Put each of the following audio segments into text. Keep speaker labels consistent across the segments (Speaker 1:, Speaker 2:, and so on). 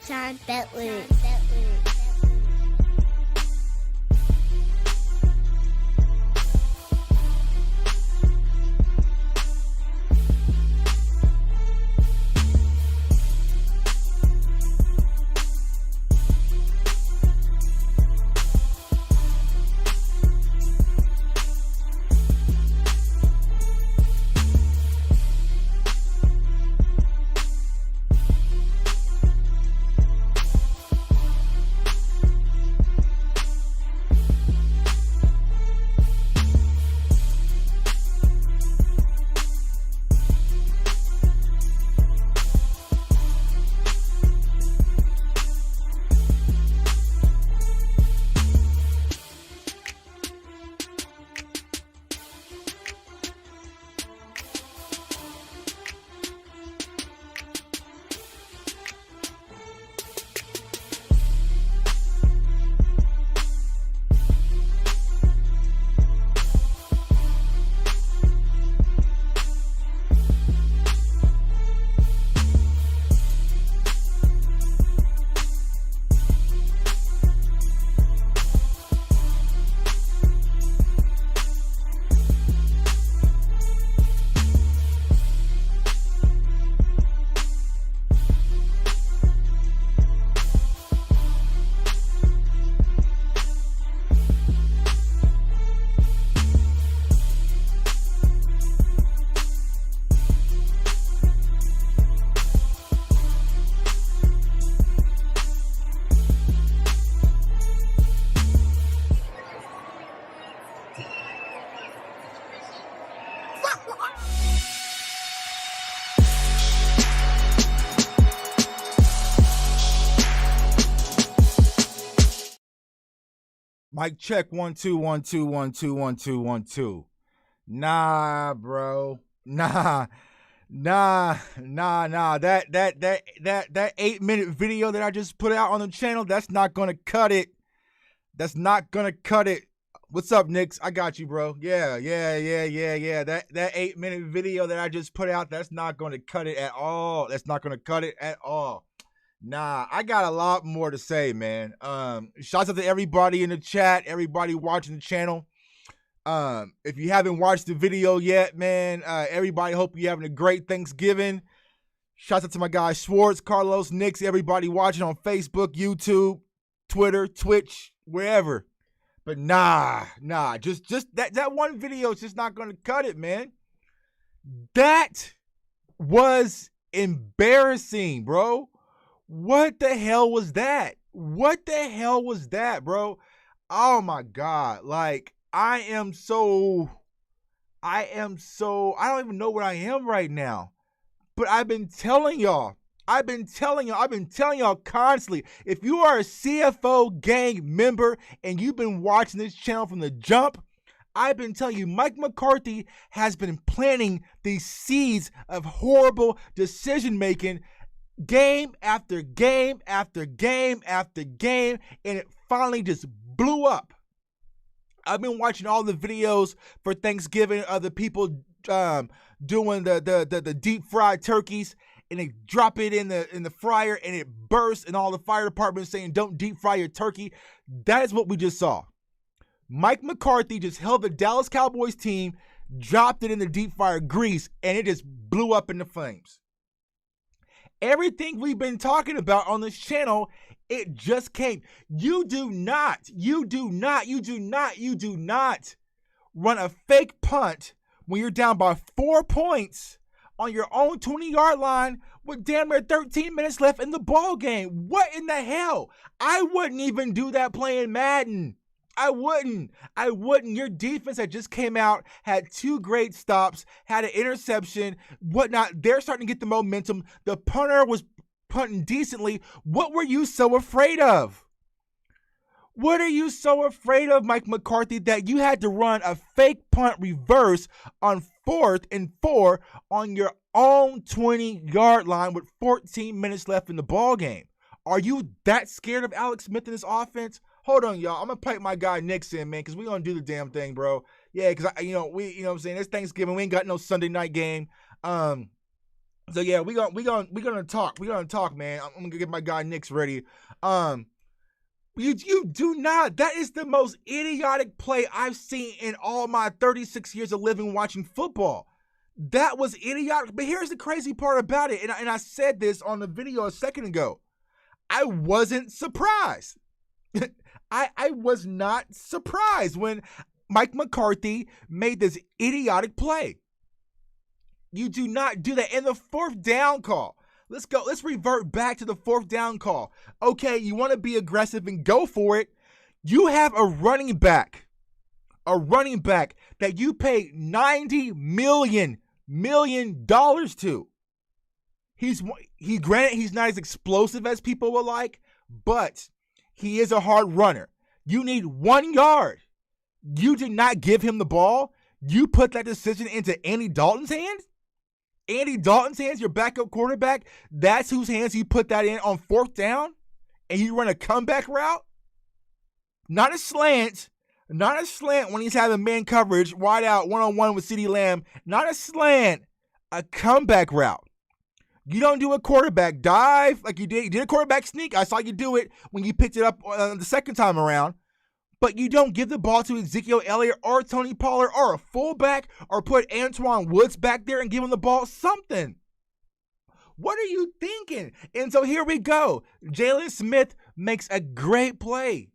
Speaker 1: John Bentley.
Speaker 2: Mic check 1 2 1 2 1 2 1 2 1 2. Nah, bro. Nah. That 8-minute video that I just put out on the channel, that's not gonna cut it. That's not gonna cut it. What's up, Nix? I got you, bro. Yeah. That 8-minute video that I just put out, that's not gonna cut it at all. That's not gonna cut it at all. Nah, I got a lot more to say, man. Shouts out to everybody in the chat, everybody watching the channel. If you haven't watched the video yet, man, everybody hope you're having a great Thanksgiving. Shouts out to my guy Schwartz, Carlos, Nix, everybody watching on Facebook, YouTube, Twitter, Twitch, wherever. But nah, just that one video is just not gonna cut it, man. That was embarrassing, bro. What the hell was that? What the hell was that, bro? Oh my God. Like, I don't even know where I am right now. But I've been telling y'all constantly, if you are a CFO gang member and you've been watching this channel from the jump, I've been telling you, Mike McCarthy has been planting these seeds of horrible decision-making game after game after game after game, and it finally just blew up. I've been watching all the videos for Thanksgiving of the people doing the deep fried turkeys, and they drop it in the fryer and it bursts, and all the fire departments saying don't deep fry your turkey. That is what we just saw. Mike McCarthy just held the Dallas Cowboys team, dropped it in the deep fryer grease, and it just blew up in the flames. Everything we've been talking about on this channel, it just came. You do not run a fake punt when you're down by 4 points on your own 20-yard line with damn near 13 minutes left in the ball game. What in the hell? I wouldn't even do that playing Madden. I wouldn't. Your defense that just came out, had 2 great stops, had an interception, whatnot. They're starting to get the momentum. The punter was punting decently. What were you so afraid of? What are you so afraid of, Mike McCarthy, that you had to run a fake punt reverse on 4th and 4 on your own 20-yard line with 14 minutes left in the ball game? Are you that scared of Alex Smith in this offense? Hold on, y'all. I'm gonna pipe my guy Nix in, man, because we gonna do the damn thing, bro. Yeah, because what I'm saying, it's Thanksgiving. We ain't got no Sunday night game. So yeah, we're gonna talk, man. I'm gonna get my guy Nick's ready. You do not. That is the most idiotic play I've seen in all my 36 years of living watching football. That was idiotic. But here's the crazy part about it, and I said this on the video a second ago. I wasn't surprised. I was not surprised when Mike McCarthy made this idiotic play. You do not do that. And the fourth down call. Let's go. Let's revert back to the fourth down call. Okay, you want to be aggressive and go for it. You have a running back that you paid $90 million to. Granted, he's not as explosive as people would like, but he is a hard runner. You need 1 yard. You did not give him the ball. You put that decision into Andy Dalton's hands. Andy Dalton's hands, your backup quarterback, that's whose hands you put that in on fourth down, and you run a comeback route? Not a slant when he's having man coverage, wide out, one-on-one with CeeDee Lamb. Not a slant, a comeback route. You don't do a quarterback dive like you did. You did a quarterback sneak. I saw you do it when you picked it up the second time around. But you don't give the ball to Ezekiel Elliott or Tony Pollard or a fullback or put Antoine Woods back there and give him the ball. Something. What are you thinking? And so here we go. Jalen Smith makes a great play.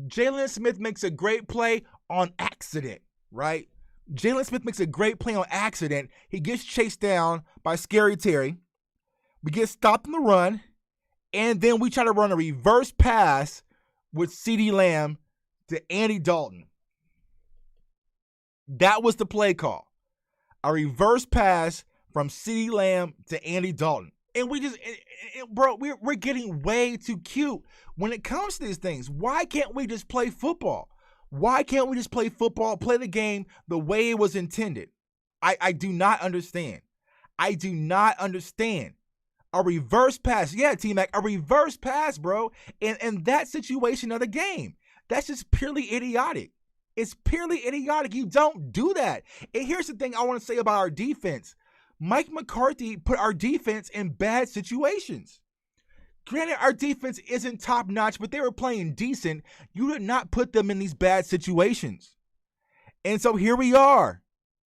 Speaker 2: Jalen Smith makes a great play on accident, right? Jalen Smith makes a great play on accident. He gets chased down by Scary Terry. We get stopped in the run. And then we try to run a reverse pass with CeeDee Lamb to Andy Dalton. That was the play call. A reverse pass from CeeDee Lamb to Andy Dalton. And we're getting way too cute when it comes to these things. Why can't we just play football? Why can't we just play football, play the game the way it was intended? I do not understand. I do not understand. A reverse pass. Yeah, T-Mac, a reverse pass, bro. In that situation of the game. That's just purely idiotic. It's purely idiotic. You don't do that. And here's the thing I want to say about our defense. Mike McCarthy put our defense in bad situations. Granted, our defense isn't top-notch, but they were playing decent. You did not put them in these bad situations. And so here we are.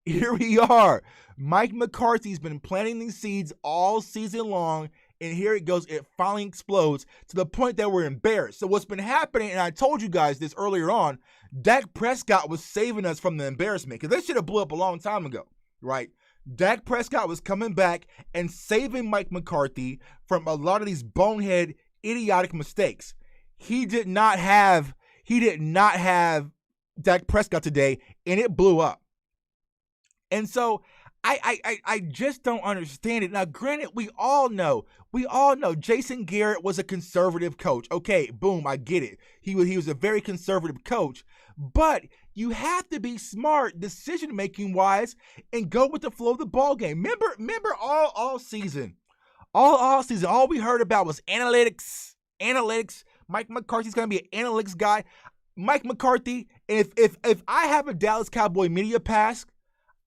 Speaker 2: Here we are. Mike McCarthy's been planting these seeds all season long, and here it goes. It finally explodes to the point that we're embarrassed. So what's been happening, and I told you guys this earlier on, Dak Prescott was saving us from the embarrassment because that should have blew up a long time ago, right? Dak Prescott was coming back and saving Mike McCarthy from a lot of these bonehead, idiotic mistakes. He did not have Dak Prescott today, and it blew up. And so I just don't understand it. Now, granted, we all know Jason Garrett was a conservative coach. Okay, boom, I get it. He was a very conservative coach, but you have to be smart decision-making wise and go with the flow of the ball game. Remember all season, all we heard about was analytics. Mike McCarthy's going to be an analytics guy. Mike McCarthy, if I have a Dallas Cowboy media pass,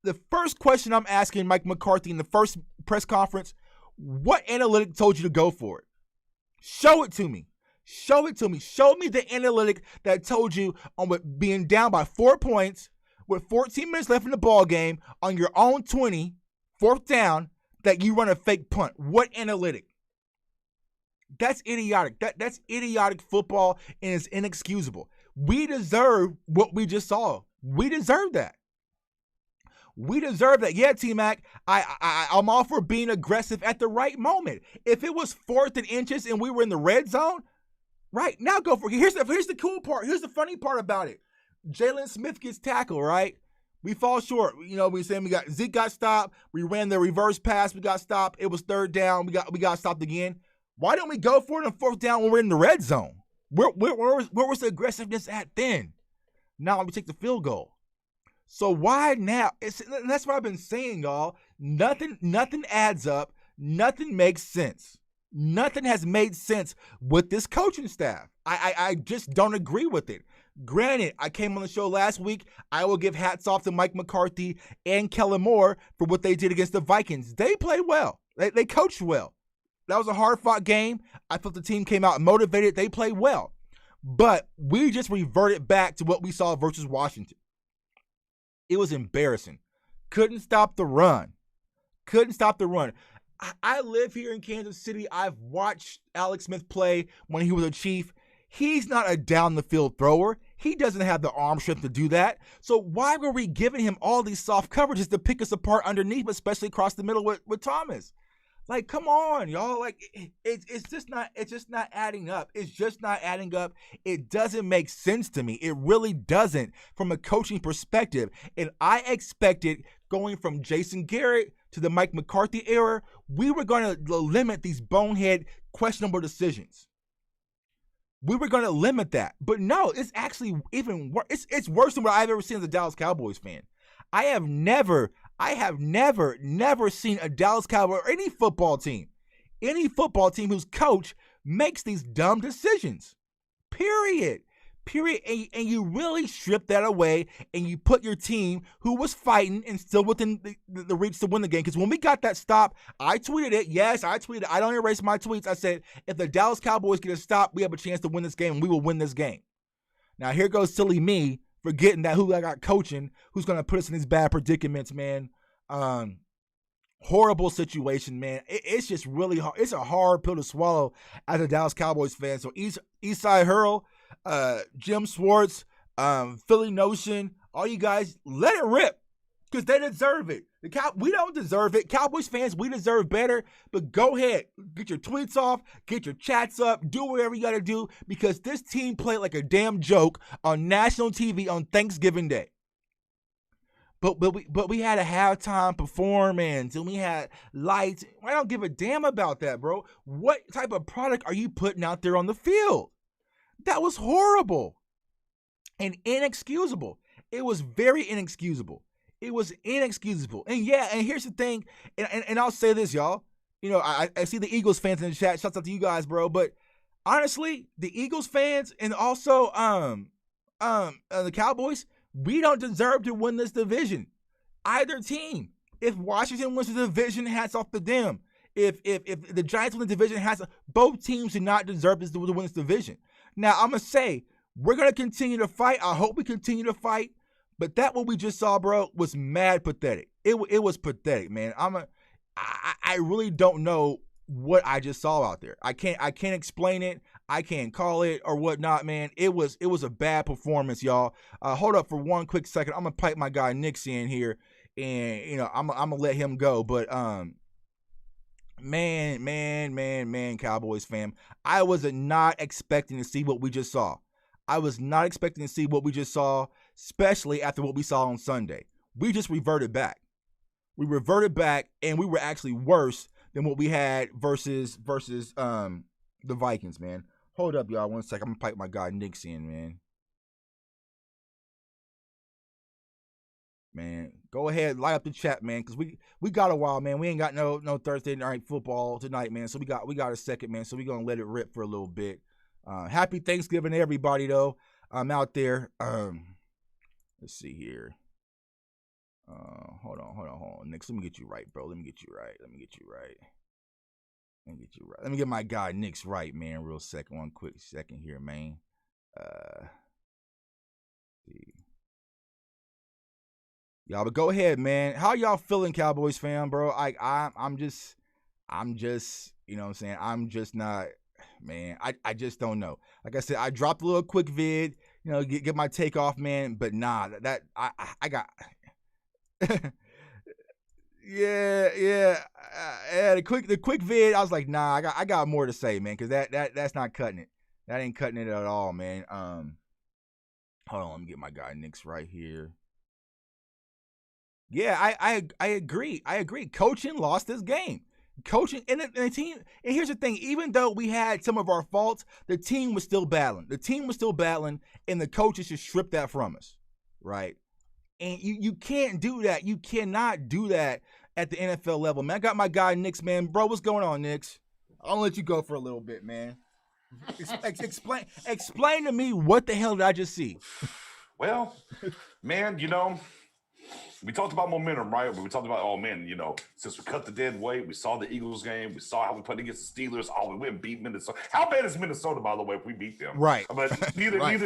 Speaker 2: the first question I'm asking Mike McCarthy in the first press conference, what analytic told you to go for it? Show it to me. Show me the analytic that told you on being down by 4 points with 14 minutes left in the ball game on your own 20, fourth down, that you run a fake punt. What analytic? That's idiotic. That's idiotic football, and it's inexcusable. We deserve what we just saw. We deserve that. We deserve that. Yeah, T-Mac, I'm all for being aggressive at the right moment. If it was 4th and inches and we were in the red zone, right, now go for it. Here's the cool part. Here's the funny part about it. Jalen Smith gets tackled, right? We fall short. We saying Zeke got stopped. We ran the reverse pass. We got stopped. It was 3rd down. We got stopped again. Why don't we go for it on 4th down when we're in the red zone? Where was the aggressiveness at then? Now we take the field goal. So why now? That's what I've been saying, y'all. Nothing adds up. Nothing makes sense. Nothing has made sense with this coaching staff. I just don't agree with it. Granted, I came on the show last week. I will give hats off to Mike McCarthy and Kellen Moore for what they did against the Vikings. They played well. They coached well. That was a hard-fought game. I thought the team came out motivated. They played well. But we just reverted back to what we saw versus Washington. It was embarrassing. Couldn't stop the run. I live here in Kansas City. I've watched Alex Smith play when he was a Chief. He's not a down-the-field thrower. He doesn't have the arm strength to do that. So why were we giving him all these soft coverages to pick us apart underneath, especially across the middle with Thomas? Like, come on, y'all. Like, it's just not adding up. It's just not adding up. It doesn't make sense to me. It really doesn't from a coaching perspective. And I expected going from Jason Garrett to the Mike McCarthy era, we were going to limit these bonehead, questionable decisions. We were going to limit that. But no, it's actually even worse. It's worse than what I've ever seen as a Dallas Cowboys fan. I have never seen a Dallas Cowboy or any football team whose coach makes these dumb decisions. Period. And you really strip that away and you put your team who was fighting and still within the reach to win the game. Because when we got that stop, I tweeted it. Yes, I tweeted it. I don't erase my tweets. I said, if the Dallas Cowboys get a stop, we have a chance to win this game and we will win this game. Now, here goes silly me forgetting that who I got coaching, who's going to put us in these bad predicaments, man. Horrible situation, man. It's just really hard. It's a hard pill to swallow as a Dallas Cowboys fan. So Eastside Hurl, Jim Swartz, Philly Notion, all you guys, let it rip because they deserve it. We don't deserve it. Cowboys fans, we deserve better. But go ahead, get your tweets off, get your chats up, do whatever you got to do because this team played like a damn joke on national TV on Thanksgiving Day. But we had a halftime performance and we had lights. I don't give a damn about that, bro. What type of product are you putting out there on the field? That was horrible and inexcusable. It was very inexcusable. It was inexcusable. And yeah, and here's the thing, and I'll say this, y'all. You know, I see the Eagles fans in the chat. Shouts out to you guys, bro. But honestly, the Eagles fans and also the Cowboys, we don't deserve to win this division. Either team. If Washington wins the division, hats off to them. If the Giants win the division, both teams do not deserve to win this division. Now, I'm going to say, we're going to continue to fight. I hope we continue to fight. But that what we just saw, bro, was mad pathetic. It was pathetic, man. I really don't know what I just saw out there. I can't explain it. I can't call it or whatnot, man. It was a bad performance, y'all. Hold up for one quick second. I'm gonna pipe my guy Nick's in here, and you know I'm gonna let him go. But man, Cowboys fam, I was not expecting to see what we just saw. I was not expecting to see what we just saw, especially after what we saw on Sunday. We just reverted back. We reverted back, and we were actually worse than what we had versus the Vikings, man. Hold up, y'all. 1 second. I'm gonna pipe my guy Nick's in, man. Man, go ahead, light up the chat, man, because we got a while, man. We ain't got no Thursday night football tonight, man. So we got a second, man. So we gonna let it rip for a little bit. Happy Thanksgiving to everybody, though. I'm out there. Let's see here. Hold on. Nick, let me get you right, bro. Let me get you right. Let me get my guy Nick's right, man. Real second. One quick second here, man. See. Y'all, but go ahead, man. How y'all feeling, Cowboys fan, bro? I'm just, you know what I'm saying? I'm just not, man. I just don't know. Like I said, I dropped a little quick vid, you know, get my take off, man. But nah, I got. Yeah. The quick vid. I was like, nah, I got more to say, man, because that's not cutting it. That ain't cutting it at all, man. Hold on, let me get my guy Nick's right here. Yeah, I agree. Coaching lost this game. Coaching and the team. And here's the thing: even though we had some of our faults, the team was still battling. And the coaches just stripped that from us, right? And you can't do that. You cannot do that at the NFL level, man. I got my guy Nick's, man. Bro, what's going on, Nick's? I'll let you go for a little bit, man. Explain to me what the hell did I just see?
Speaker 1: Well, man, you know, we talked about momentum, right? We talked about, oh man, since we cut the dead weight, we saw the Eagles game, we saw how we played against the Steelers. Oh, we went and beat Minnesota. How bad is Minnesota, by the way, if we beat them?
Speaker 2: Right.
Speaker 1: But neither
Speaker 2: Right.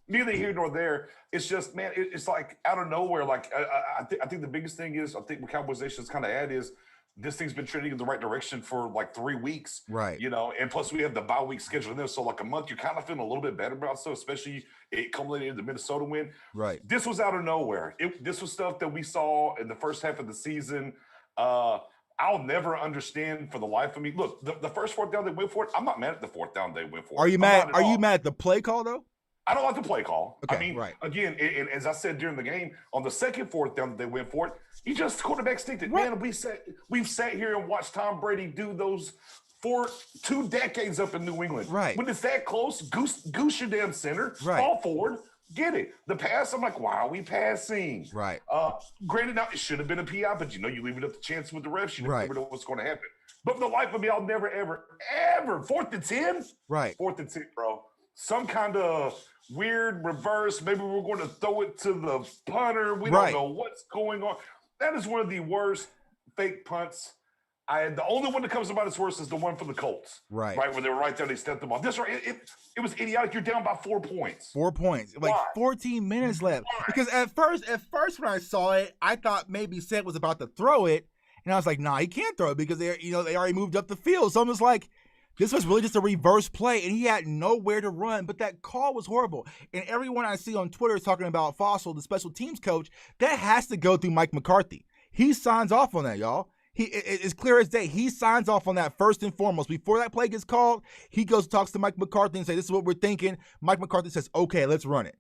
Speaker 1: neither here nor there. It's just, man, it's like out of nowhere. Like I think the biggest thing is, I think what Cowboys Nation is kind of at is, this thing's been trending in the right direction for like 3 weeks.
Speaker 2: Right.
Speaker 1: And plus we have the bye week scheduled in there. So like a month, you're kind of feeling a little bit better about stuff, especially it culminated in the Minnesota win.
Speaker 2: Right.
Speaker 1: This was out of nowhere. This was stuff that we saw in the first half of the season. I'll never understand for the life of me. Look, the first fourth down they went for it, I'm not mad at the fourth down they went for it.
Speaker 2: Are you mad at the play call, though?
Speaker 1: I don't like the play call.
Speaker 2: Okay,
Speaker 1: I mean,
Speaker 2: right.
Speaker 1: Again, and as I said during the game, on the second fourth down that they went for it, he just quarterback sticked it. Right. Man, we've sat here and watched Tom Brady do those for 2 decades up in New England.
Speaker 2: Right.
Speaker 1: When it's that close, goose your damn center,
Speaker 2: right.
Speaker 1: Fall forward, get it. The pass, I'm like, why are we passing?
Speaker 2: Right.
Speaker 1: Granted, now it should have been a PI, but you leave it up to chance with the refs. You
Speaker 2: right.
Speaker 1: never know what's going to happen. But for the life of me, I'll never, ever, 4th and 10?
Speaker 2: Right.
Speaker 1: 4th and 10, bro. Some kind of weird reverse. Maybe we're going to throw it to the punter. We don't know what's going on. That is one of the worst fake punts. The only one that comes about as worse is the one for the Colts. Right, where they were right there, they stepped them off. This it was idiotic. You're down by 4 points.
Speaker 2: 4 points. Like 14 minutes left. Because at first when I saw it, I thought maybe Seth was about to throw it. And I was like, nah, he can't throw it because they already moved up the field. So I'm just like, this was really just a reverse play, and he had nowhere to run. But that call was horrible. And everyone I see on Twitter is talking about Fossil, the special teams coach. That has to go through Mike McCarthy. He signs off on that, y'all. It's clear as day. He signs off on that first and foremost. Before that play gets called, he goes and talks to Mike McCarthy and says, this is what we're thinking. Mike McCarthy says, okay, let's run it.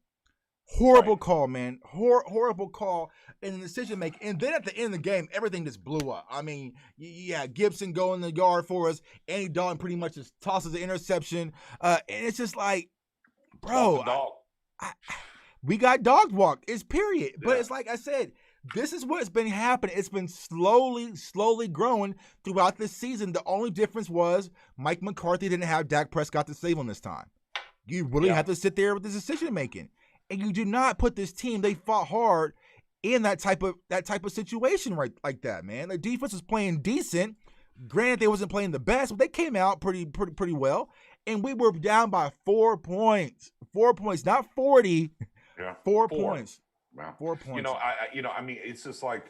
Speaker 2: Horrible call, man. Horrible call in the decision making. And then at the end of the game, everything just blew up. I mean, yeah, Gibson go in the yard for us. Andy Dalton pretty much just tosses the interception. And it's just like, bro, we got dog walked. It's period. But it's like I said, this is what's been happening. It's been slowly growing throughout this season. The only difference was Mike McCarthy didn't have Dak Prescott to save him this time. You really have to sit there with the decision making. And you do not put this team, they fought hard in that type of situation right like that, man. The defense was playing decent. Granted, they wasn't playing the best, but they came out pretty well. And we were down by 4 points. 4 points, not 40. Yeah. 4 points.
Speaker 1: Wow.
Speaker 2: 4 points.
Speaker 1: I mean, it's just like,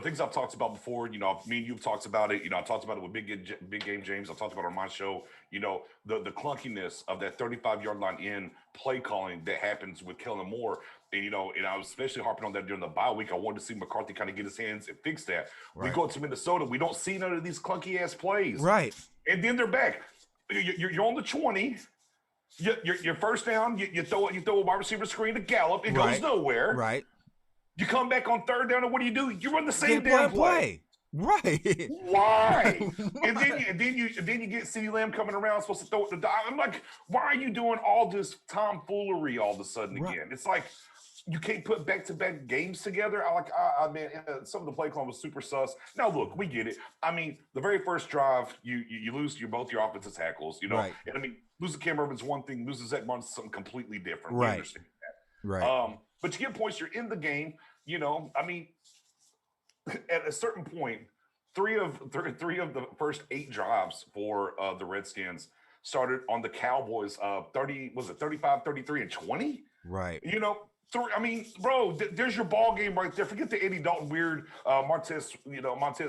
Speaker 1: things I've talked about before, me and you've talked about it. I talked about it with Big Game James. I talked about it on my show, the clunkiness of that 35-yard line in play calling that happens with Kellen Moore. And, and I was especially harping on that during the bye week. I wanted to see McCarthy kind of get his hands and fix that. Right. We go to Minnesota. We don't see none of these clunky-ass plays.
Speaker 2: Right.
Speaker 1: And then they're back. You're on the 20. Your first down, you throw a wide receiver screen to Gallup. It goes nowhere.
Speaker 2: Right.
Speaker 1: You come back on third down, and what do? You run the same damn play.
Speaker 2: Right.
Speaker 1: Why? and then you get CeeDee Lamb coming around, supposed to throw it to the. I'm like, why are you doing all this tomfoolery all of a sudden again? It's like you can't put back-to-back games together. I mean, some of the play call was super sus. Now look, we get it. I mean, the very first drive, you lose both your offensive tackles. Right. And I mean, losing Cam Irvin's one thing, losing Zach Martin's something completely different.
Speaker 2: Right.
Speaker 1: We understand that.
Speaker 2: Right.
Speaker 1: But to get points, you're in the game. I mean, at a certain point, three of the first 8 drives for the Redskins started on the Cowboys. 35, 33, and 20?
Speaker 2: Right.
Speaker 1: I mean, bro, there's your ball game right there. Forget the Andy Dalton weird Montez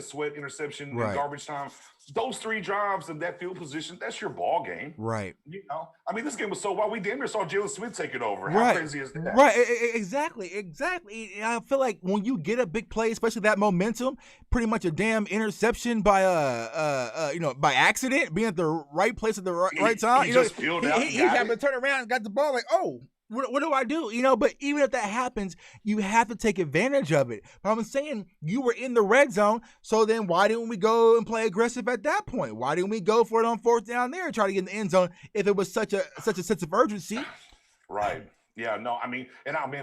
Speaker 1: Sweat interception in garbage time. Those 3 drives in that field position, that's your ball game.
Speaker 2: Right.
Speaker 1: I mean, this game was so wild. We damn near saw Jalen Smith take it over. How crazy is that?
Speaker 2: Right. Exactly. And I feel like when you get a big play, especially that momentum, pretty much a damn interception by by accident, being at the right place at the right time.
Speaker 1: He just peeled out.
Speaker 2: He happened to turn around and got the ball like, oh. What do I do? But even if that happens, you have to take advantage of it. But I'm saying you were in the red zone, so then why didn't we go and play aggressive at that point? Why didn't we go for it on 4th down there and try to get in the end zone if it was such a sense of urgency?
Speaker 1: Right. Yeah, no, I mean,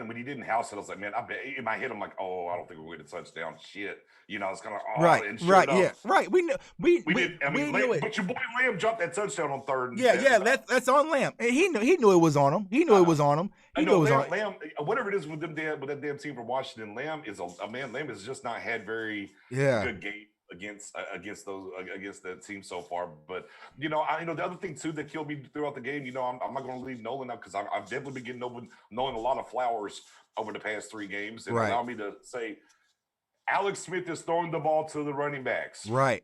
Speaker 1: when he didn't house it, I was like, man, I bet in my head, I'm like, oh, I don't think we're going to touchdown. Shit. It's kind of
Speaker 2: right. We knew it.
Speaker 1: But your boy Lamb dropped that touchdown on 3rd.
Speaker 2: That's on Lamb. And he knew it was on him. He knew it was on him. He
Speaker 1: know
Speaker 2: goes on.
Speaker 1: Lamb, whatever it is with them, with that damn team from Washington. Lamb is a man. Lamb has just not had very good game against that team so far. But you know, the other thing too that killed me throughout the game. You know, I'm not going to leave Nolan out because I've definitely been getting knowing a lot of flowers over the past 3 games, and allow me to say, Alex Smith is throwing the ball to the running backs.
Speaker 2: Right.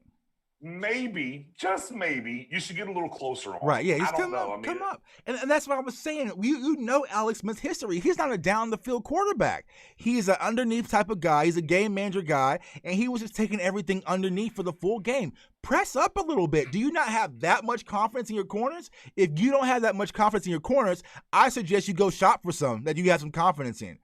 Speaker 1: Maybe, just maybe, you should get a little closer on.
Speaker 2: Right, yeah, he's
Speaker 1: come up.
Speaker 2: And that's what I was saying. You know Alex Smith's history. He's not a down the field quarterback. He's an underneath type of guy. He's a game manager guy, and he was just taking everything underneath for the full game. Press up a little bit. Do you not have that much confidence in your corners? If you don't have that much confidence in your corners, I suggest you go shop for some that you have some confidence in.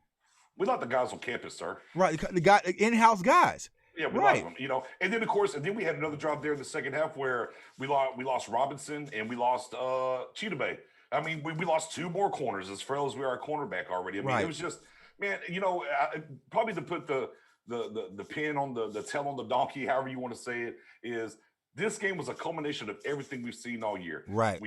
Speaker 1: We like the guys on campus, sir.
Speaker 2: Right, the in-house guys.
Speaker 1: Yeah, we lost them, and then of course, we had another drop there in the second half where we lost Robinson and we lost Cheetah Bay. I mean, we lost 2 more corners as frail as we are a cornerback already. I mean, it was just, man, probably to put the pin on the tail on the donkey, however you want to say it, is this game was a culmination of everything we've seen all year.
Speaker 2: Right.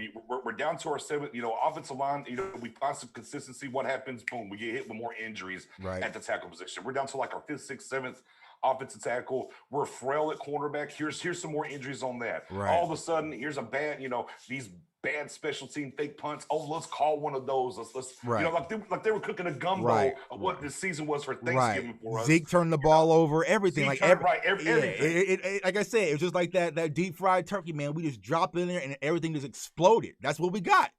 Speaker 1: We're down to our 7th, offensive line. We find some consistency. What happens? Boom, we get hit with more injuries at the tackle position. We're down to like our 5th, 6th, 7th offensive tackle. We're frail at cornerback. Here's some more injuries on that.
Speaker 2: Right.
Speaker 1: All of a sudden, here's a bad, these bad special team fake punts. Oh, let's call one of those. Let's like they were cooking a gumbo of what this season was for Thanksgiving for us.
Speaker 2: Zeke turned the ball over, everything.
Speaker 1: Everything.
Speaker 2: Like I said, it was just like that deep fried turkey, man. We just dropped in there and everything just exploded. That's what we got.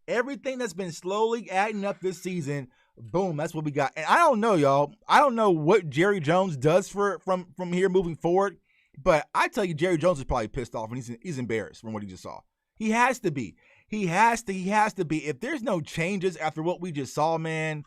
Speaker 2: Everything that's been slowly adding up this season, boom, that's what we got. And I don't know, y'all. I don't know what Jerry Jones does from here moving forward, but I tell you, Jerry Jones is probably pissed off and he's embarrassed from what he just saw. He has to be. He has to be. If there's no changes after what we just saw, man,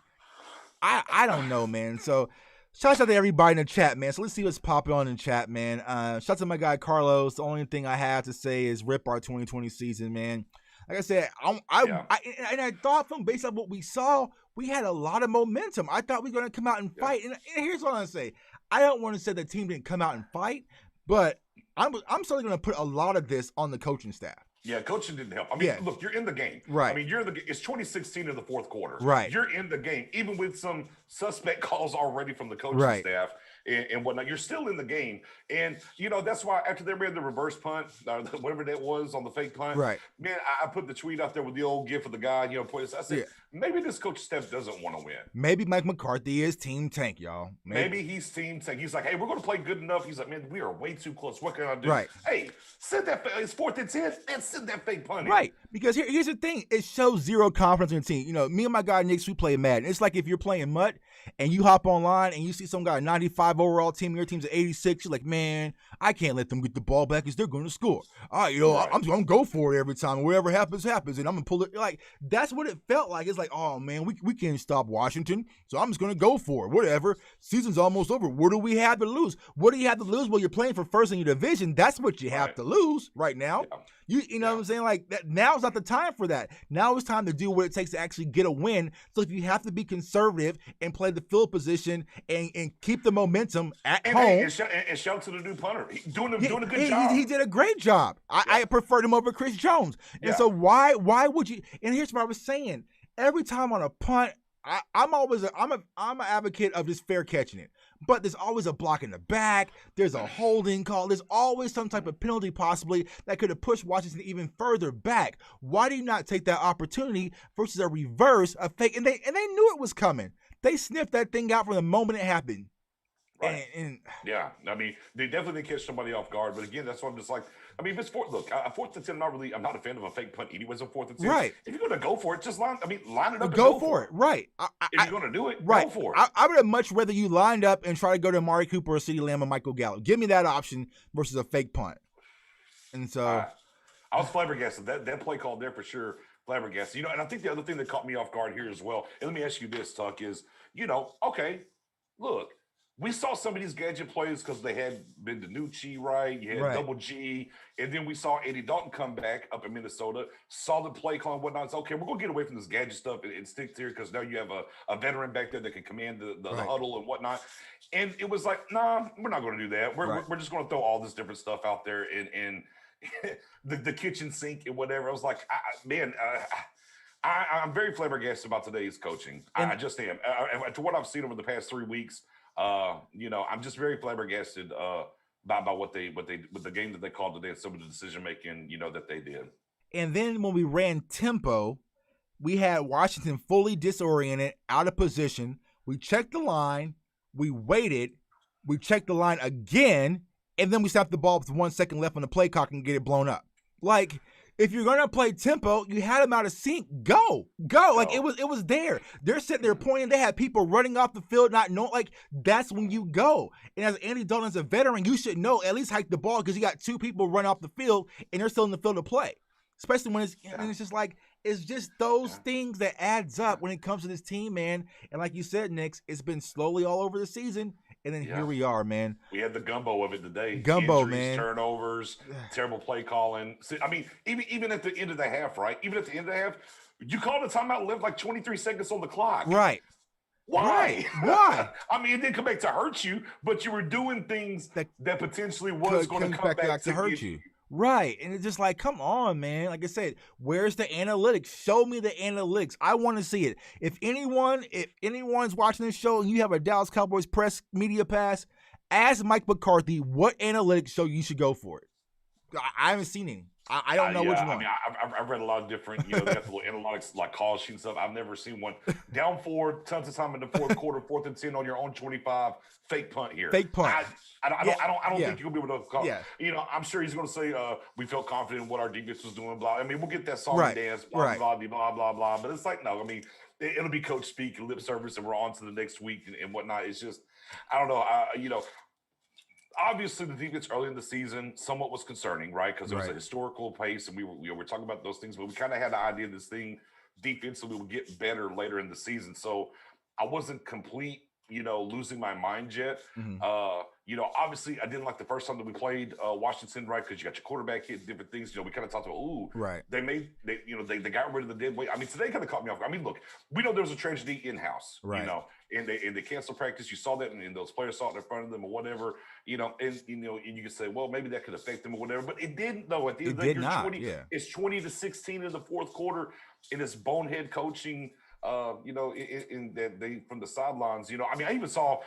Speaker 2: I don't know, man. So shout out to everybody in the chat, man. So let's see what's popping on in the chat, man. Shout out to my guy Carlos. The only thing I have to say is rip our 2020 season, man. Like I said, I thought from based on what we saw, we had a lot of momentum. I thought we were going to come out and fight. And here's what I'm going to say. I don't want to say the team didn't come out and fight, but I'm certainly going to put a lot of this on the coaching staff.
Speaker 1: Yeah, coaching didn't help. I mean, look, you're in the game.
Speaker 2: Right.
Speaker 1: I mean, it's 2016 in the 4th quarter.
Speaker 2: Right.
Speaker 1: You're in the game, even with some suspect calls already from the coaching staff and whatnot. You're still in the game. And, that's why after they made the reverse punt, whatever that was on the fake punt, man, I put the tweet out there with the old gif of the guy, I said, maybe this coaching staff doesn't want to win.
Speaker 2: Maybe Mike McCarthy is team tank, y'all.
Speaker 1: Maybe he's team tank. He's like, hey, we're going to play good enough. He's like, man, we are way too close. What can I do?
Speaker 2: Right.
Speaker 1: Hey, send that. It's 4th and 10. Man, send that fake punt in.
Speaker 2: Right. Because here's the thing. It shows zero confidence in the team. Me and my guy Nick, we play Madden. It's like if you're playing MUT and you hop online and you see some guy 95 overall team, your team's at 86. You're like, man, I can't let them get the ball back because they're going to score. All right, I'm going to go for it every time. Whatever happens, happens. And I'm going to pull it. Like, that's what it felt like. It's like, oh, man, we can't stop Washington, so I'm just going to go for it. Whatever. Season's almost over. What do we have to lose? What do you have to lose? Well, you're playing for first in your division. That's what you have to lose right now. Yeah. You know what I'm saying? Like, now's not the time for that. Now it's time to do what it takes to actually get a win. So if you have to be conservative and play the field position and keep the momentum at home.
Speaker 1: And shout to the new punter. Doing a good job.
Speaker 2: He did a great job. I preferred him over Chris Jones. And so why would you? And here's what I was saying. Every time on a punt, I'm an advocate of just fair catching it. But there's always a block in the back. There's a holding call. There's always some type of penalty possibly that could have pushed Washington even further back. Why do you not take that opportunity versus a reverse, a fake? And they knew it was coming. They sniffed that thing out from the moment it happened.
Speaker 1: Right. Yeah. I mean, they definitely catch somebody off guard. But again, that's why I'm just like, I mean, if it's 4th and 10, I'm not a fan of a fake punt anyways on 4th and 10.
Speaker 2: Right.
Speaker 1: If you're going to go for it, just line it up and
Speaker 2: go for it. Right.
Speaker 1: If you're going to do it, go for it.
Speaker 2: I would have much rather you lined up and try to go to Amari Cooper or CeeDee Lamb or Michael Gallup. Give me that option versus a fake punt. And so.
Speaker 1: I was flabbergasted. That play call there for sure, flabbergasted. And I think the other thing that caught me off guard here as well, and let me ask you this, Tuck, is, okay, look, we saw some of these gadget plays because they had been DiNucci, right? You had Double G. And then we saw Andy Dalton come back up in Minnesota, saw the play call and whatnot. It's okay, we're going to get away from this gadget stuff and stick to it because now you have a veteran back there that can command the huddle and whatnot. And it was like, nah, we're not going to do that. We're just going to throw all this different stuff out there in the kitchen sink and whatever. I was like, I'm very flabbergasted about today's coaching. I just am. To what I've seen over the past 3 weeks, I'm just very flabbergasted by what with the game that they called today and some of the decision making, that they did.
Speaker 2: And then when we ran tempo, we had Washington fully disoriented, out of position. We checked the line, we waited, we checked the line again, and then we stopped the ball with 1 second left on the play clock and get it blown up. Like, if you're gonna play tempo, you had them out of sync. Go. Like it was there. They're sitting there pointing. They had people running off the field, not knowing. Like, that's when you go. And as Andy Dalton's a veteran, you should know at least hike the ball because you got 2 people run off the field and they're still in the field to play. Especially when it's just like, it's just those things that adds up when it comes to this team, man. And like you said, Knicks, it's been slowly all over the season. And then here we are, man.
Speaker 1: We had the gumbo of it today.
Speaker 2: Gumbo,
Speaker 1: injuries,
Speaker 2: man.
Speaker 1: Turnovers, terrible play calling. I mean, even at the end of the half, right? Even at the end of the half, you called a timeout, left like 23 seconds on the clock.
Speaker 2: Right.
Speaker 1: Why?
Speaker 2: Why?
Speaker 1: I mean, it didn't come back to hurt you, but you were doing things that potentially was going to come back to hurt you.
Speaker 2: Right. And it's just like, come on, man. Like I said, where's the analytics? Show me the analytics. I want to see it. If anyone's watching this show and you have a Dallas Cowboys press media pass, ask Mike McCarthy what analytics show you should go for it. I haven't seen any. I don't know which one.
Speaker 1: I mean, I've read a lot of different, they got the little analytics like call sheet and stuff. I've never seen one. Down 4, tons of time in the fourth quarter, 4th and 10 on your own 25, fake punt here.
Speaker 2: Fake punt.
Speaker 1: I don't think you're gonna be able to call.
Speaker 2: Yeah.
Speaker 1: I'm sure he's gonna say we felt confident in what our defense was doing. Blah. I mean, we'll get that song
Speaker 2: Right.
Speaker 1: and dance. Blah, blah blah blah blah. But it's like, no. I mean, it'll be coach speak and lip service, and we're on to the next week and whatnot. It's just, I don't know. Obviously, the defense early in the season somewhat was concerning, right? Because there was a historical pace, and we were talking about those things, but we kind of had the idea this thing defensively would get better later in the season. So I wasn't complete, losing my mind yet.
Speaker 2: Mm-hmm.
Speaker 1: Obviously, I didn't like the first time that we played Washington, right? Because you got your quarterback hitting different things. We kind of talked about,
Speaker 2: right.
Speaker 1: They got rid of the dead weight. I mean, today kind of caught me off. I mean, look, we know there was a tragedy in-house,
Speaker 2: right.
Speaker 1: And they canceled practice. You saw that, and those players saw it in front of them or whatever, and you can say, well, maybe that could affect them or whatever, but it didn't, though. At the end of the day, it's 20-16 in the fourth quarter, and it's bonehead coaching. In that they from the sidelines, I mean, I even saw,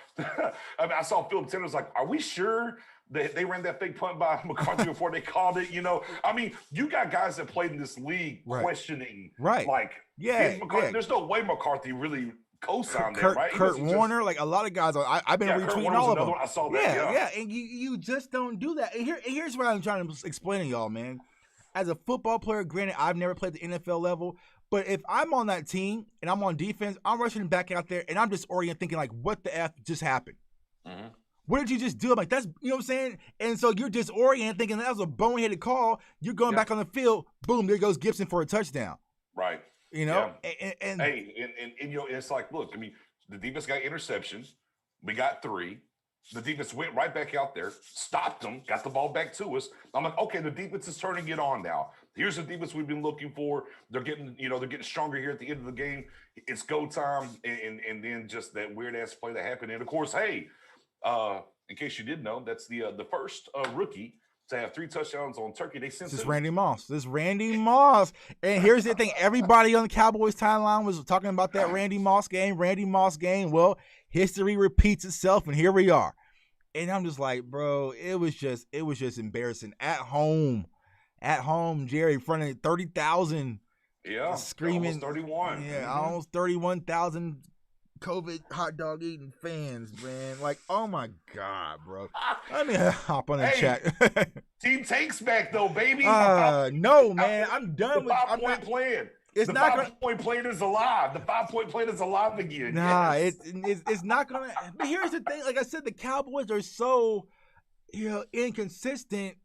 Speaker 1: I saw Philip Tenner's like, are we sure that they ran that fake punt by McCarthy before they called it? I mean, you got guys that played in this league questioning, like, there's no way McCarthy really co-signed that, right?
Speaker 2: Kurt Warner, like a lot of guys, I've been retweeting all of them.
Speaker 1: I saw that.
Speaker 2: And you just don't do that. And here's what I'm trying to explain to y'all, man. As a football player, granted, I've never played the NFL level, but if I'm on that team and I'm on defense, I'm rushing back out there and I'm just oriented thinking like, what the F just happened? Mm-hmm. What did you just do? I'm like, that's, you know what I'm saying? And so you're disoriented thinking that was a boneheaded call. You're going back on the field. Boom, there goes Gibson for a touchdown.
Speaker 1: Right.
Speaker 2: And
Speaker 1: it's like, look, I mean, the defense got interceptions. We got 3. The defense went right back out there, stopped them, got the ball back to us. I'm like, okay, the defense is turning it on now. Here's the defense we've been looking for. They're getting stronger here at the end of the game. It's go time, and then just that weird ass play that happened. And of course, hey, in case you didn't know, that's the first rookie to have 3 touchdowns on turkey. They sent
Speaker 2: this Randy Moss. And here's the thing: everybody on the Cowboys timeline was talking about that Randy Moss game. Well, history repeats itself, and here we are. And I'm just like, bro, it was just embarrassing. At home, Jerry, in front of 30,000.
Speaker 1: Yeah,
Speaker 2: screaming,
Speaker 1: almost 31.
Speaker 2: Yeah, almost 31,000 COVID hot dog eating fans, man. Like, oh my God, bro. Let me hop on the chat.
Speaker 1: Team Takes back though, baby.
Speaker 2: No, man, I'm done with
Speaker 1: 5-point plan.
Speaker 2: It's
Speaker 1: the
Speaker 2: not
Speaker 1: 5-point plan is alive. The 5-point plan is alive again.
Speaker 2: Nah, it's not gonna. But here's the thing: like I said, the Cowboys are so inconsistent.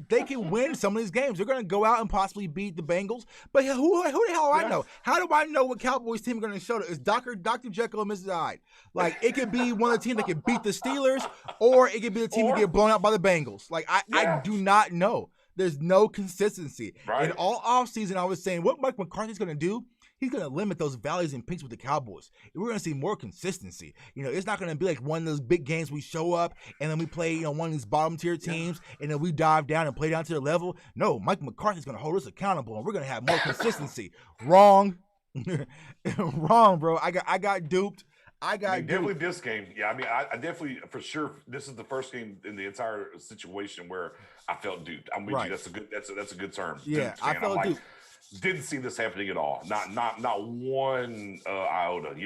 Speaker 2: They can win some of these games. They're gonna go out and possibly beat the Bengals. But who the hell do I know? How do I know what Cowboys team are gonna show? It's Dr. Jekyll and Mrs. Hyde. Like, it could be one of the teams that can beat the Steelers, or it could be the team that get blown out by the Bengals. Like, I do not know. There's no consistency.
Speaker 1: Right.
Speaker 2: And all offseason, I was saying what Mike McCarthy's going to do, he's going to limit those valleys and peaks with the Cowboys. We're going to see more consistency. It's not going to be like one of those big games we show up and then we play, one of these bottom tier teams and then we dive down and play down to their level. No, Mike McCarthy's going to hold us accountable and we're going to have more consistency. Wrong. Wrong, bro. I got duped. I
Speaker 1: I
Speaker 2: got
Speaker 1: mean, definitely
Speaker 2: duped.
Speaker 1: this game. Yeah, I mean, I definitely for sure. This is the first game in the entire situation where I felt duped. I'm with you.
Speaker 2: Right.
Speaker 1: That's a good term.
Speaker 2: Yeah,
Speaker 1: Duped,
Speaker 2: I
Speaker 1: man. I'm
Speaker 2: felt
Speaker 1: like,
Speaker 2: duped.
Speaker 1: didn't see this happening at all. Not one iota.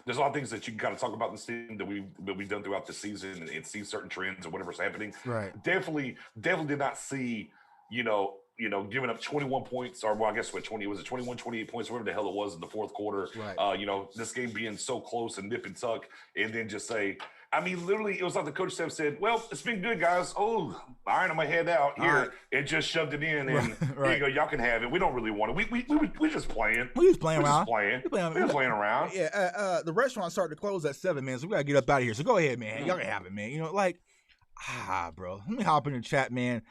Speaker 1: There's a lot of things that you can kind of talk about in this team that we've done throughout the season and see certain trends or whatever's happening.
Speaker 2: Right.
Speaker 1: Definitely did not see. Giving up 21 points, or well, I guess what 20 was it 21, 28 points, whatever the hell it was in the fourth quarter.
Speaker 2: Right.
Speaker 1: This game being so close and nip and tuck, and then just say, I mean, literally, it was like the coach staff said, "Well, it's been good, guys. Oh, all right, I'm gonna head out here,"
Speaker 2: right.
Speaker 1: and just shoved it in, and
Speaker 2: Right.
Speaker 1: here you go, y'all can have it. We don't really want it. We just playing.
Speaker 2: We just playing
Speaker 1: We're
Speaker 2: around.
Speaker 1: just playing. We're just playing around.
Speaker 2: Yeah. The restaurant started to close at 7, man. So we gotta get up out of here. So go ahead, man. Y'all can have it, man. Bro. Let me hop in the chat, man.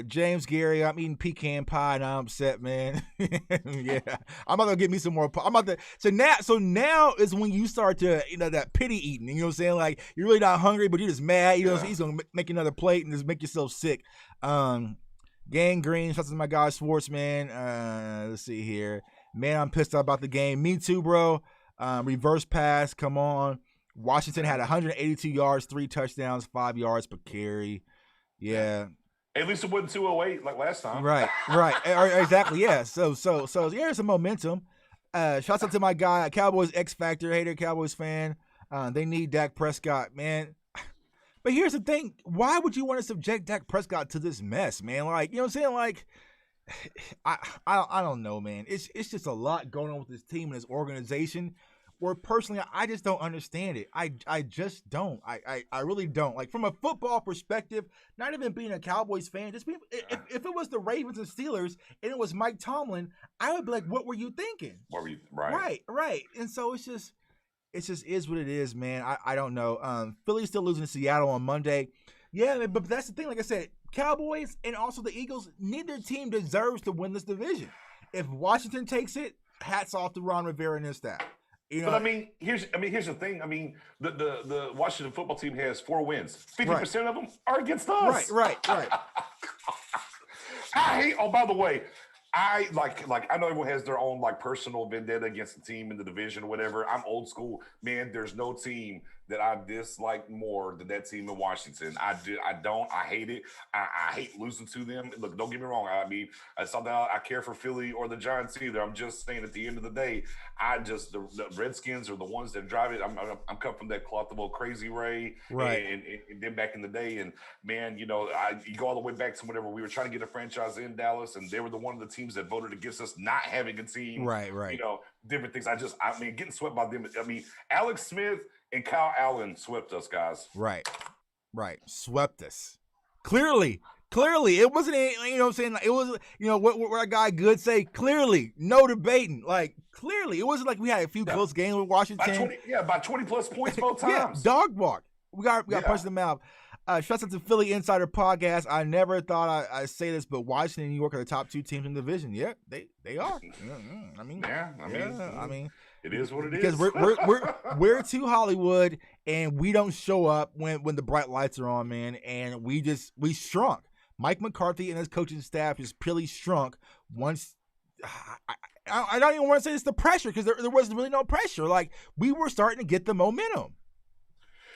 Speaker 2: James Gary, I'm eating pecan pie and I'm upset, man. Yeah, I'm about to get me some more. I'm about to. So now is when you start to, that pity eating. You know what I'm saying? Like you're really not hungry, but you're just mad. So he's gonna make another plate and just make yourself sick. Gang Green, shout out to my guy Schwartz, man. Let's see here, man. I'm pissed off about the game. Me too, bro. Reverse pass, come on. Washington had 182 yards, 3 touchdowns, 5 yards per carry. Yeah.
Speaker 1: At least it wasn't 208 like last time.
Speaker 2: Right. Exactly. Yeah. So here's some momentum. Shouts out to my guy, Cowboys X Factor, hater Cowboys fan. They need Dak Prescott, man. But here's the thing: why would you want to subject Dak Prescott to this mess, man? Like, you know what I'm saying? Like, I don't know, man. It's just a lot going on with this team and this organization. Where personally, I just don't understand it. I just don't. I really don't. Like from a football perspective, not even being a Cowboys fan, just if it was the Ravens and Steelers and it was Mike Tomlin, I would be like, what were you thinking?
Speaker 1: What were you right?
Speaker 2: Right. And so it's just is what it is, man. I don't know. Philly's still losing to Seattle on Monday. Yeah, but that's the thing. Like I said, Cowboys and also the Eagles, neither team deserves to win this division. If Washington takes it, hats off to Ron Rivera and his staff.
Speaker 1: But I mean, here's the thing. I mean, the Washington football team has 4 wins. 50% of them are against us.
Speaker 2: Right.
Speaker 1: I hate. Oh, by the way, I like I know everyone has their own like personal vendetta against the team in the division or whatever. I'm old school, man. There's no team that I dislike more than that team in Washington. I hate it. I hate losing to them. Look, don't get me wrong. I mean, it's not that I care for Philly or the Giants either. I'm just saying at the end of the day, the Redskins are the ones that drive it. I'm coming from that cloth of old Crazy Ray,
Speaker 2: right?
Speaker 1: And then back in the day, and man, you go all the way back to whenever we were trying to get a franchise in Dallas, and they were one of the teams that voted against us not having a team.
Speaker 2: Right.
Speaker 1: Different things. I mean, getting swept by them. I mean, Alex Smith and Kyle Allen swept us, guys.
Speaker 2: Right. Swept us. Clearly. It wasn't, you know what I'm saying? It was, what our guy Good say, clearly, no debating. Like, clearly. It wasn't like we had a few close games with Washington.
Speaker 1: By 20 plus points both times.
Speaker 2: Dog walk. We got punched them out. Shouts out to Philly Insider Podcast. I never thought I'd say this, but Washington and New York are the top 2 teams in the division. Yeah, they are. I mean,
Speaker 1: it is what it
Speaker 2: is. Because we're too Hollywood, and we don't show up when the bright lights are on, man. And we shrunk. Mike McCarthy and his coaching staff just purely shrunk once. I don't even want to say it's the pressure because there was really no pressure. Like we were starting to get the momentum.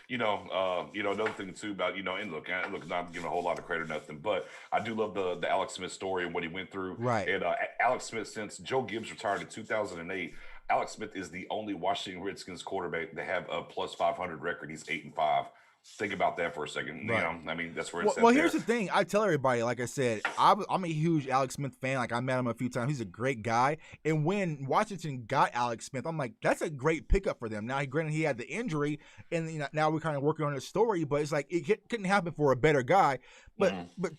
Speaker 1: Another thing too about, and look, not giving a whole lot of credit or nothing, but I do love the Alex Smith story and what he went through.
Speaker 2: Right.
Speaker 1: And Alex Smith, since Joe Gibbs retired in 2008, Alex Smith is the only Washington Redskins quarterback to have a plus 500 record. He's 8-5. Think about that for a second.
Speaker 2: Right.
Speaker 1: I mean, that's where it's at.
Speaker 2: Well, here's the thing. I tell everybody, like I said, I'm a huge Alex Smith fan. Like I met him a few times. He's a great guy. And when Washington got Alex Smith, I'm like, that's a great pickup for them. Now, granted, he had the injury, and now we're kind of working on his story. But it's like it couldn't happen for a better guy. But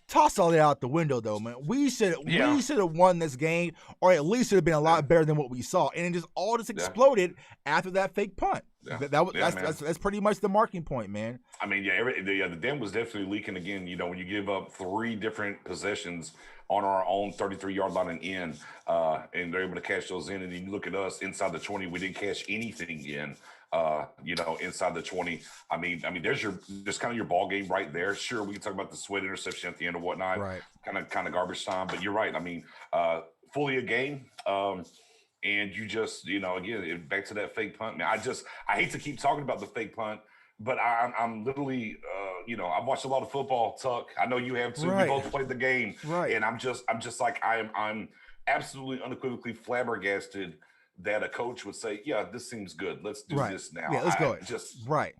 Speaker 2: toss all that out the window, though, man. We should have won this game, or at least it would have been a lot better than what we saw. And it just all just exploded after that fake punt. Yeah. That's pretty much the marking point, man.
Speaker 1: I mean, the dam was definitely leaking again. When you give up 3 different possessions on our own 33-yard line and in, and they're able to cash those in, and then you look at us inside the 20, we didn't cash anything in. Inside the 20. I mean, there's kind of your ball game right there. Sure, we can talk about the Sweat interception at the end or whatnot,
Speaker 2: right?
Speaker 1: Kind of garbage time, but you're right. I mean, fully a game. and you just, again, back to that fake punt, man. I hate to keep talking about the fake punt, but I'm literally, I've watched a lot of football, Tuck. I know you have too. We
Speaker 2: Right.
Speaker 1: both played the game,
Speaker 2: Right.
Speaker 1: and I'm just like I'm absolutely unequivocally flabbergasted that a coach would say, "Yeah, this seems good. Let's do
Speaker 2: Right.
Speaker 1: this now."
Speaker 2: Yeah, let's go. Right.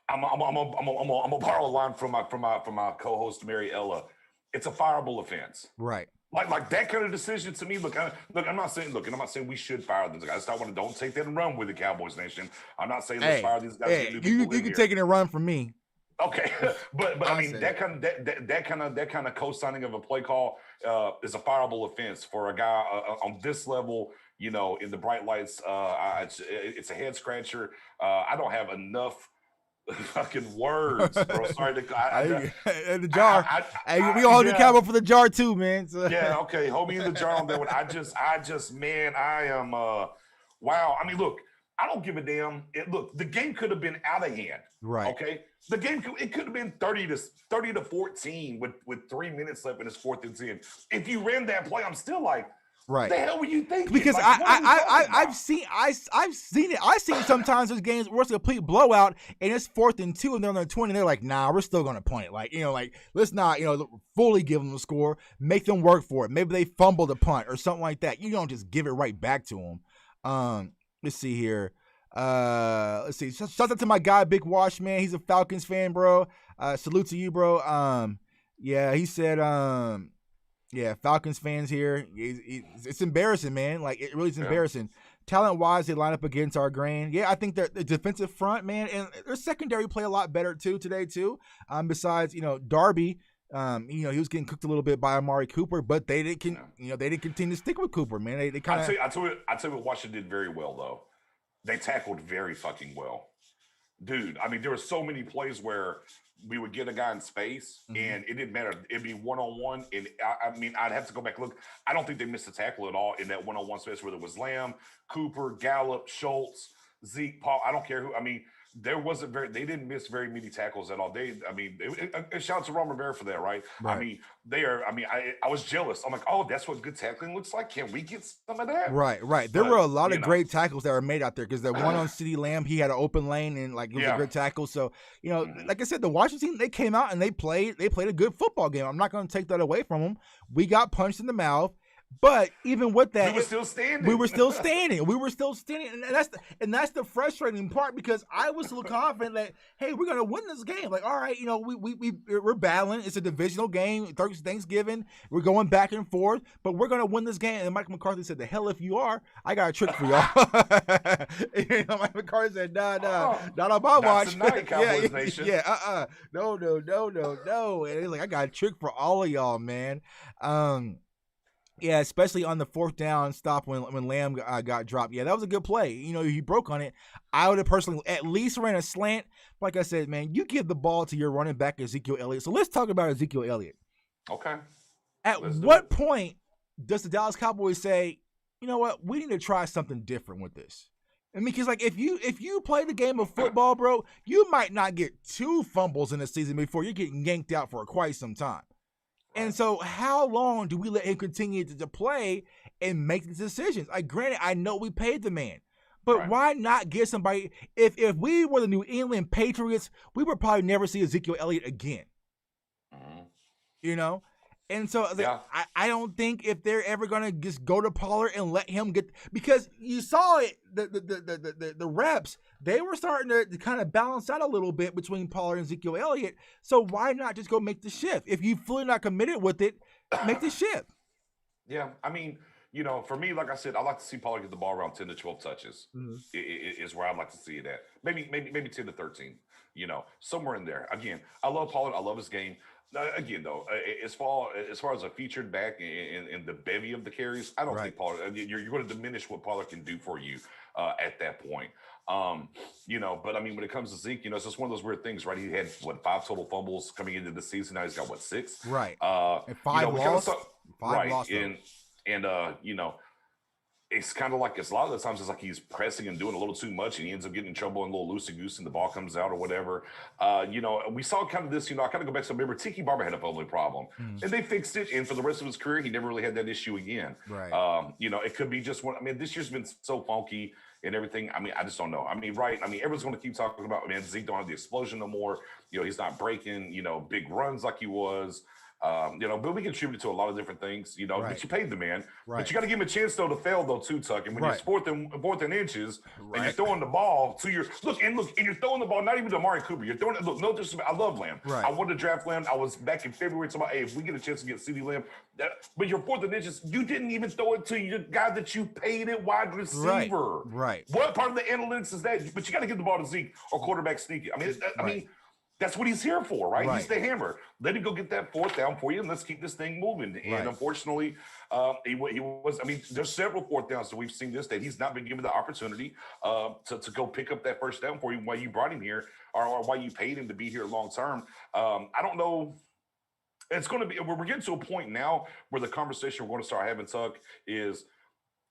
Speaker 1: I'm gonna borrow a line from my co-host Mary Ella. It's a fireable offense.
Speaker 2: Right.
Speaker 1: Like that kind of decision to me. I'm not saying we should fire these guys. Don't take that and run with the Cowboys Nation. I'm not saying let's fire these guys.
Speaker 2: Hey, you can take it and run from me.
Speaker 1: Okay, but I mean that kind of co-signing of a play call is a fireable offense for a guy on this level. In the bright lights, it's a head scratcher. I don't have enough fucking words, bro. Sorry to
Speaker 2: the jar. We all hold the cowboy for the jar too, man. So.
Speaker 1: Yeah, okay. Hold me in the jar on that one. Man, I am wow. I mean, look, I don't give a damn. Look, the game could have been out of hand.
Speaker 2: Right.
Speaker 1: Okay. The game could have been 30 to 14 with 3 minutes left in his 4th and 10. If you ran that play, I'm still like,
Speaker 2: right.
Speaker 1: The hell were you thinking?
Speaker 2: Because I've seen it. I've seen sometimes those games where it's a complete blowout and it's 4th and 2 and they're on their 20 and they're like, nah, we're still gonna punt it. Let's not, fully give them the score, make them work for it. Maybe they fumbled a punt or something like that. You don't just give it right back to them. Let's see here. Let's see. Shout out to my guy, Big Wash, man. He's a Falcons fan, bro. Salute to you, bro. Yeah, he said, yeah, Falcons fans here. It's embarrassing, man. Like, it really is embarrassing. Talent-wise, they line up against our grain. Yeah, I think the defensive front, man, and their secondary play a lot better, today, too. Besides, Darby, he was getting cooked a little bit by Amari Cooper, but they didn't continue to stick with Cooper, man. They kind of.
Speaker 1: I tell you what Washington did very well, though. They tackled very fucking well. Dude, I mean, there were so many plays where we would get a guy in space, and it didn't matter. It'd be one-on-one, and I mean, I'd have to go back and look. I don't think they missed a tackle at all in that one-on-one space, whether it was Lamb, Cooper, Gallup, Schultz, Zeke, Paul. I don't care who. I mean, they didn't miss very many tackles at all. Shout out to Ron Rivera for that, right? I mean, I was jealous. I'm like, oh, that's what good tackling looks like. Can we get some of that?
Speaker 2: Right. There were a lot of great tackles that were made out there because the one on CeeDee Lamb, he had an open lane and it was a good tackle. So, like I said, the Washington, they came out and they played a good football game. I'm not going to take that away from them. We got punched in the mouth. But even with that,
Speaker 1: we were still standing. And
Speaker 2: that's the frustrating part because I was still confident that, hey, we're gonna win this game. Like, all right, we're battling. It's a divisional game. Thanksgiving. We're going back and forth, but we're gonna win this game. And Mike McCarthy said, "The hell if you are, I got a trick for y'all." Mike McCarthy said, "Nah, not on my watch."
Speaker 1: Tonight, Cowboys Nation.
Speaker 2: Yeah, no. And he's like, "I got a trick for all of y'all, man." Yeah, especially on the 4th down stop when Lamb got dropped. Yeah, that was a good play. He broke on it. I would have personally at least ran a slant. Like I said, man, you give the ball to your running back, Ezekiel Elliott. So let's talk about Ezekiel Elliott.
Speaker 1: Okay.
Speaker 2: At what point does the Dallas Cowboys say, you know what, we need to try something different with this? I mean, because if you play the game of football, bro, you might not get 2 fumbles in a season before you're getting yanked out for quite some time. And so how long do we let him continue to play and make the decisions? Granted, I know we paid the man, but why not get somebody? If we were the New England Patriots, we would probably never see Ezekiel Elliott again. And so I don't think if they're ever going to just go to Pollard and let him get, because you saw it, the reps, they were starting to kind of balance out a little bit between Pollard and Ezekiel Elliott. So why not just go make the shift? If you fully not committed with it, make the shift.
Speaker 1: Yeah, I mean, for me, like I said, I like to see Pollard get the ball around 10 to 12 touches. Is where I'd like to see it at. Maybe 10 to 13. Somewhere in there. Again, I love Pollard. I love his game. Again, though, as far as a featured back in the bevy of the carries, I don't think Pollard. You're going to diminish what Pollard can do for you at that point. But I mean, when it comes to Zeke, it's just one of those weird things, right? He had 5 total fumbles coming into the season. Now he's got 6?
Speaker 2: Right. And 5 lost. 5 lost.
Speaker 1: And it's kind of like it's a lot of the times it's like he's pressing and doing a little too much, and he ends up getting in trouble and a little loosey goose, and the ball comes out or whatever. We saw kind of this. I kind of go back to remember Tiki Barber had a fumbling problem, and they fixed it. And for the rest of his career, he never really had that issue again.
Speaker 2: Right.
Speaker 1: It could be just one. I mean, this year's been so funky and everything. I mean, I just don't know. I mean, right? I mean, everyone's going to keep talking about, man, Zeke don't have the explosion no more. He's not breaking, big runs like he was. But we contributed to a lot of different things,
Speaker 2: Right.
Speaker 1: but you paid the man.
Speaker 2: Right.
Speaker 1: But you got to give him a chance, though, to fail, though, too, Tuck. And when
Speaker 2: Right.
Speaker 1: you're fourth and inches,
Speaker 2: Right.
Speaker 1: and you're throwing the ball to your – and you're throwing the ball not even to Amari Cooper. You're throwing it – look, no disrespect. I love Lamb.
Speaker 2: Right.
Speaker 1: I wanted to draft Lamb. I was back in February talking about, hey, if we get a chance to get CeeDee Lamb. But you're fourth and inches. You didn't even throw it to your guy that you paid at wide receiver.
Speaker 2: Right.
Speaker 1: What part of the analytics is that? But you got to give the ball to Zeke or quarterback sneaky. I mean – that's what he's here for, right? He's the hammer. Let him go get that fourth down for you, and let's keep this thing moving. And unfortunately, he was. I mean, there's several fourth downs that we've seen that he's not been given the opportunity to go pick up that first down for you while you brought him here, or why you paid him to be here long term. I don't know. It's going to be. We're getting to a point now where the conversation we're going to start having, Tuck, is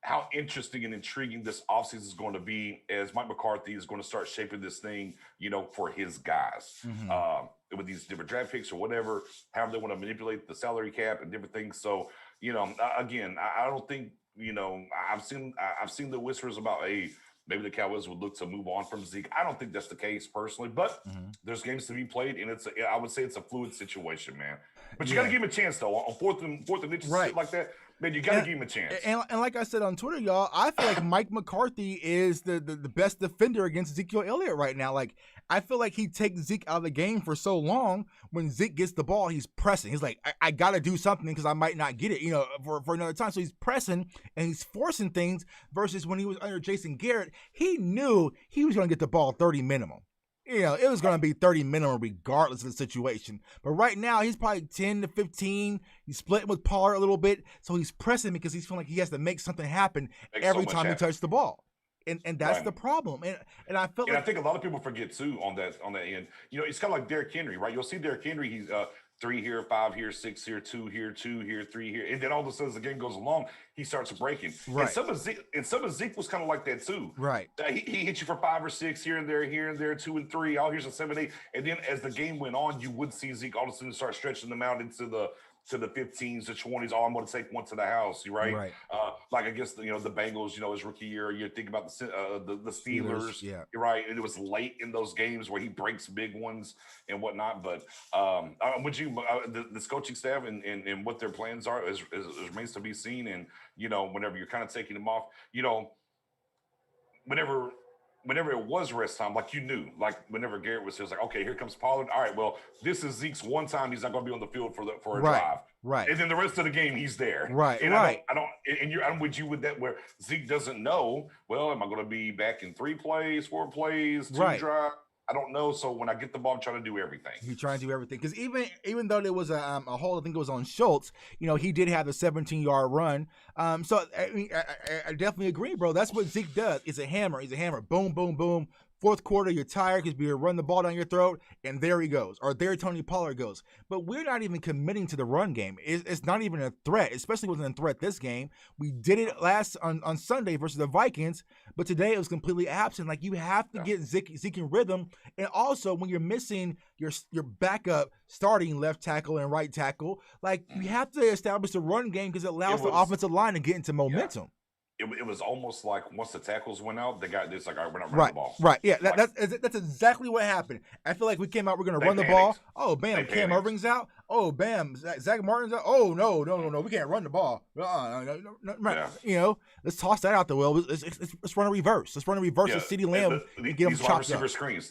Speaker 1: how interesting and intriguing this offseason is going to be as Mike McCarthy is going to start shaping this thing, for his guys. With these different draft picks or whatever, how they want to manipulate the salary cap and different things. So, again, I don't think, I've seen the whispers about, maybe the Cowboys would look to move on from Zeke. I don't think that's the case personally, but there's games to be played, and I would say it's a fluid situation, man. But you got to give him a chance, though, on fourth and inches, shit like that. Man, you got to give him a chance.
Speaker 2: And like I said on Twitter, y'all, I feel like Mike McCarthy is the best defender against Ezekiel Elliott right now. Like, I feel like he takes Zeke out of the game for so long. When Zeke gets the ball, he's pressing. He's like, I got to do something because I might not get it, for another time. So he's pressing and he's forcing things versus when he was under Jason Garrett, he knew he was going to get the ball 30 minimum. It was going to be 30 minimum regardless of the situation. But right now, he's probably 10 to 15. He's splitting with Pollard a little bit. So he's pressing because he's feeling like he has to make something happen every time he touches the ball. And that's the problem. And I feel
Speaker 1: I think a lot of people forget, too, on that end. It's kind of like Derrick Henry, right? You'll see Derrick Henry, he's 3 here, 5 here, 6 here, 2 here, 2 here, 3 here. And then all of a sudden, as the game goes along, he starts breaking.
Speaker 2: Right.
Speaker 1: And some of Zeke was kind of like that, too.
Speaker 2: Right.
Speaker 1: He hit you for 5 or 6 here and there, 2 and 3. Oh, here's a 7, 8. And then as the game went on, you would see Zeke all of a sudden start stretching them out into the 15s, the 20s. Oh, I'm going to take one to the house, right?
Speaker 2: Right.
Speaker 1: Like I guess the Bengals, his rookie year. You think about the Steelers,
Speaker 2: yeah,
Speaker 1: right? And it was late in those games where he breaks big ones and whatnot. But would you this coaching staff and what their plans are is remains to be seen. And whenever you're kind of taking them off, whenever it was rest time, like like whenever Garrett was just like, okay, here comes Pollard. All right, well, this is Zeke's one time he's not going to be on the field for a drive.
Speaker 2: Right.
Speaker 1: And then the rest of the game, he's there.
Speaker 2: Right.
Speaker 1: And
Speaker 2: right.
Speaker 1: I'm with you with that where Zeke doesn't know, well, am I going to be back in 3 plays, 4 plays, 2 drives? I don't know. So when I get the ball, I'm trying to do everything.
Speaker 2: He's trying to do everything. Because even though there was a hold, I think it was on Schultz, he did have a 17-yard run. So I definitely agree, bro. That's what Zeke does. It's a hammer. He's a hammer. Boom, boom, boom. Fourth quarter, you're tired because you run the ball down your throat, and there he goes. Or there Tony Pollard goes. But we're not even committing to the run game. It's not even a threat, especially wasn't a threat this game. We did it on Sunday versus the Vikings, but today it was completely absent. Like, you have to get Zeke in rhythm. And also, when you're missing your backup starting left tackle and right tackle, like, you have to establish the run game because it allows the offensive line to get into momentum.
Speaker 1: It was almost like once the tackles went out, they got this like, all right, we're not running the ball.
Speaker 2: Right. Yeah, that's exactly what happened. I feel like we came out, we're going to run the ball. Oh, bam, Cam Irving's out. Oh, bam, Zach Martin's out. Oh, no, we can't run the ball. No. Let's toss that out the well. Let's run a reverse. Let's run a reverse with CeeDee Lamb and get him chopped up.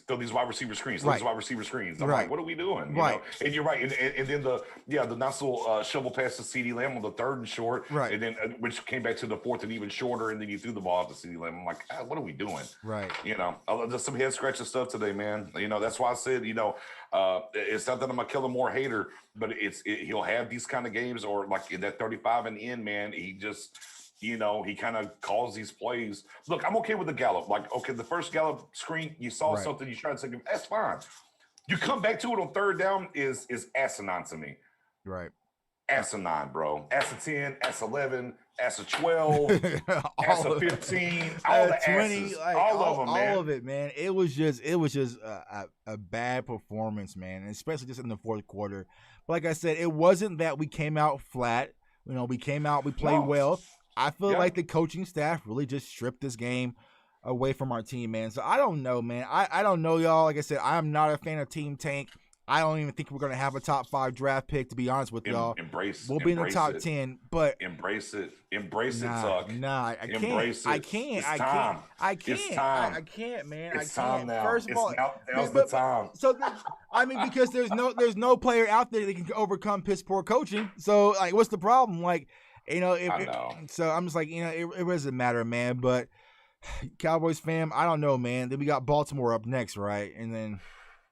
Speaker 1: Throw these wide receiver screens. Those wide receiver screens. I'm like, what are we doing? And you're right. And then the nice little shovel pass to CeeDee Lamb on the 3rd and short.
Speaker 2: Right.
Speaker 1: And then which came back to the 4th and even shorter. And then you threw the ball out to CeeDee Lamb. I'm like, what are we doing?
Speaker 2: Right.
Speaker 1: There's some head scratching stuff today, man. That's why I said, it's not that I'm a Kellen Moore hater, but he'll have these kind of games, or like in that 35 and in, man, he just, he kind of calls these plays. Look, I'm okay with the Gallup. Like, okay, the first Gallup screen, you saw something, you tried to take him, that's fine. You come back to it on 3rd down is asinine to me.
Speaker 2: Right.
Speaker 1: asinine, bro. Ass of 10, ass 11, ass of 12, ass of 15, all the
Speaker 2: 20,
Speaker 1: asses,
Speaker 2: like
Speaker 1: all of them, man.
Speaker 2: All of it, man. It was just a bad performance, man, and especially just in the fourth quarter. But like I said, it wasn't that we came out flat. You know, we came out, we played well. I feel like the coaching staff really just stripped this game away from our team, man. So I don't know, man. I don't know, y'all. Like I said, I'm not a fan of Team Tank. I don't even think we're gonna have a top 5 draft pick, to be honest with y'all. We'll be in the top 10, but
Speaker 1: embrace it, Tuck.
Speaker 2: Nah, I can't.
Speaker 1: Embrace it.
Speaker 2: I can't.
Speaker 1: It's
Speaker 2: I
Speaker 1: time.
Speaker 2: can't. I can't.
Speaker 1: It's time.
Speaker 2: I can't, man.
Speaker 1: It's
Speaker 2: I can't.
Speaker 1: time now.
Speaker 2: First of all,
Speaker 1: now's the time.
Speaker 2: So I mean, because there's no player out there that can overcome piss poor coaching. So like, what's the problem? Like, you know, so I'm just like, you know, it doesn't matter, man. But Cowboys fam, I don't know, man. Then we got Baltimore up next, right? And then.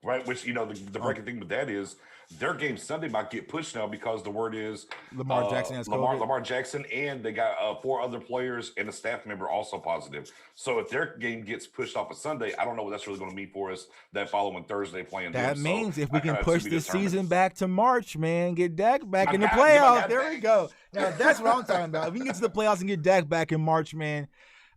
Speaker 1: Right, which, you know, the breaking thing with that is their game Sunday might get pushed now because the word is
Speaker 2: Lamar Jackson has COVID.
Speaker 1: Lamar Jackson, and they got 4 other players and a staff member also positive. So if their game gets pushed off of Sunday, I don't know what that's really going to mean for us that following Thursday playing.
Speaker 2: That
Speaker 1: them.
Speaker 2: means
Speaker 1: so
Speaker 2: if we can push this season back to March, man, get Dak back in the playoffs. There we go. Now that's what I'm talking about. If we can get to the playoffs and get Dak back in March, man.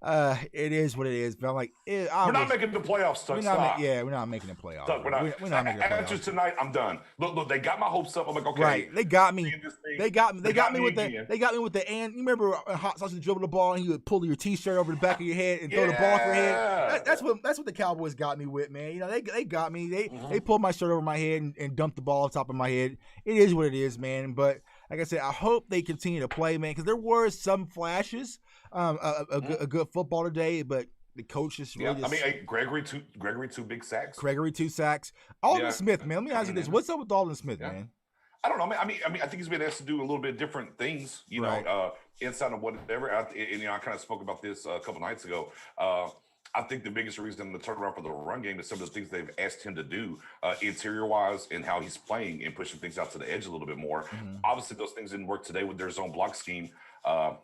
Speaker 2: It is what it is, but I'm like, we're
Speaker 1: not making the playoffs. We're
Speaker 2: not making the playoffs.
Speaker 1: We're not making the playoffs. After tonight, I'm done. Look, they got my hopes up. I'm like, okay,
Speaker 2: right? They got me. They got me with the and you remember Hot Sauce would dribble the ball and you would pull your T-shirt over the back of your head and throw the ball off your head. That's what the Cowboys got me with, man. You know, they got me. They pulled my shirt over my head and dumped the ball on top of my head. It is what it is, man. But like I said, I hope they continue to play, man, because there were some flashes. A good football today, but the coaches really just...
Speaker 1: I mean, Gregory two big sacks.
Speaker 2: Gregory 2 sacks. Alden Smith, man. Let me ask you this: what's up with Alden Smith, man?
Speaker 1: I don't know. I mean, I think he's been asked to do a little bit different things, you know, inside of whatever. And you know, I kind of spoke about this a couple nights ago. I think the biggest reason the turnaround for the run game is some of the things they've asked him to do interior-wise and how he's playing and pushing things out to the edge a little bit more. Mm-hmm. Obviously, those things didn't work today with their zone block scheme.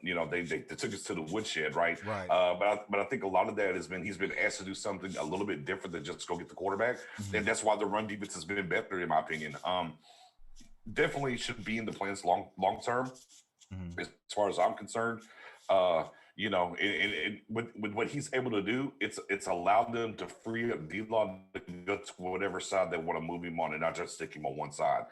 Speaker 1: You know, they took us to the woodshed, right? But I think a lot of that has been he's been asked to do something a little bit different than just go get the quarterback, and that's why the run defense has been better, in my opinion. Definitely should be in the plans long term, as far as I'm concerned. You know, and with what he's able to do, it's allowed them to free up D-Law to go to whatever side they want to move him on and not just stick him on one side.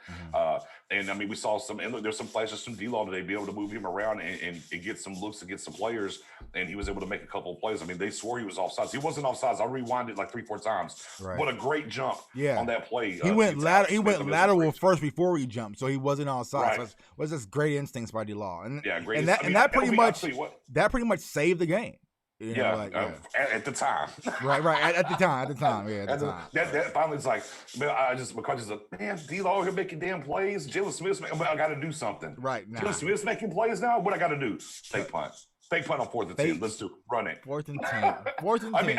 Speaker 1: And I mean, we saw some, and look, there's some flashes from D-Law today, be able to move him around and get some looks against some players, and he was able to make a couple of plays. I mean, they swore he was offsides. He wasn't offsides. I rewound it like 3-4 times. What a great jump on that play.
Speaker 2: He went lateral first before he jumped, so he wasn't offsides. So it was just great instincts by D-Law. And that pretty much saved the game. You know,
Speaker 1: at the time.
Speaker 2: At the time.
Speaker 1: That finally is like, man, McCarthy's like, man, D-Law here making damn plays. Jalen Smith's but I got to do something. Jalen Smith's making plays now. What I got to do? Fake punt on 4th and 10. Let's do run it.
Speaker 2: 4th and 10.
Speaker 1: I mean,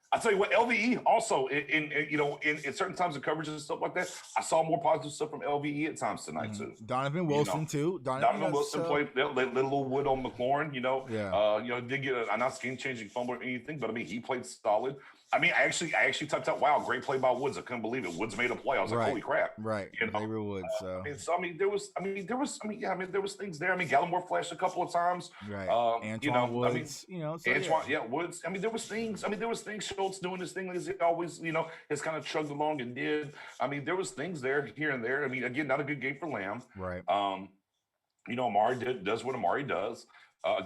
Speaker 1: I tell you what, LVE also in certain times of coverage and stuff like that, I saw more positive stuff from LVE at times tonight too.
Speaker 2: Donovan Wilson too.
Speaker 1: Donovan Wilson played a little wood on McLaurin. You know, didn't get a not game changing fumble or anything, but I mean he played solid. I mean, I actually typed out, wow, great play by Woods. I couldn't believe it. Woods made a play. I was like, holy crap.
Speaker 2: You know? Xavier Woods. So.
Speaker 1: There was things there. I mean, Gallimore flashed a couple of times.
Speaker 2: Antoine Woods.
Speaker 1: Antoine, Woods. I mean, there was things. Schultz doing his thing as he always, has kind of chugged along and did. I mean, there was things there here and there. I mean, again, not a good game for Lamb. Amari does what Amari does.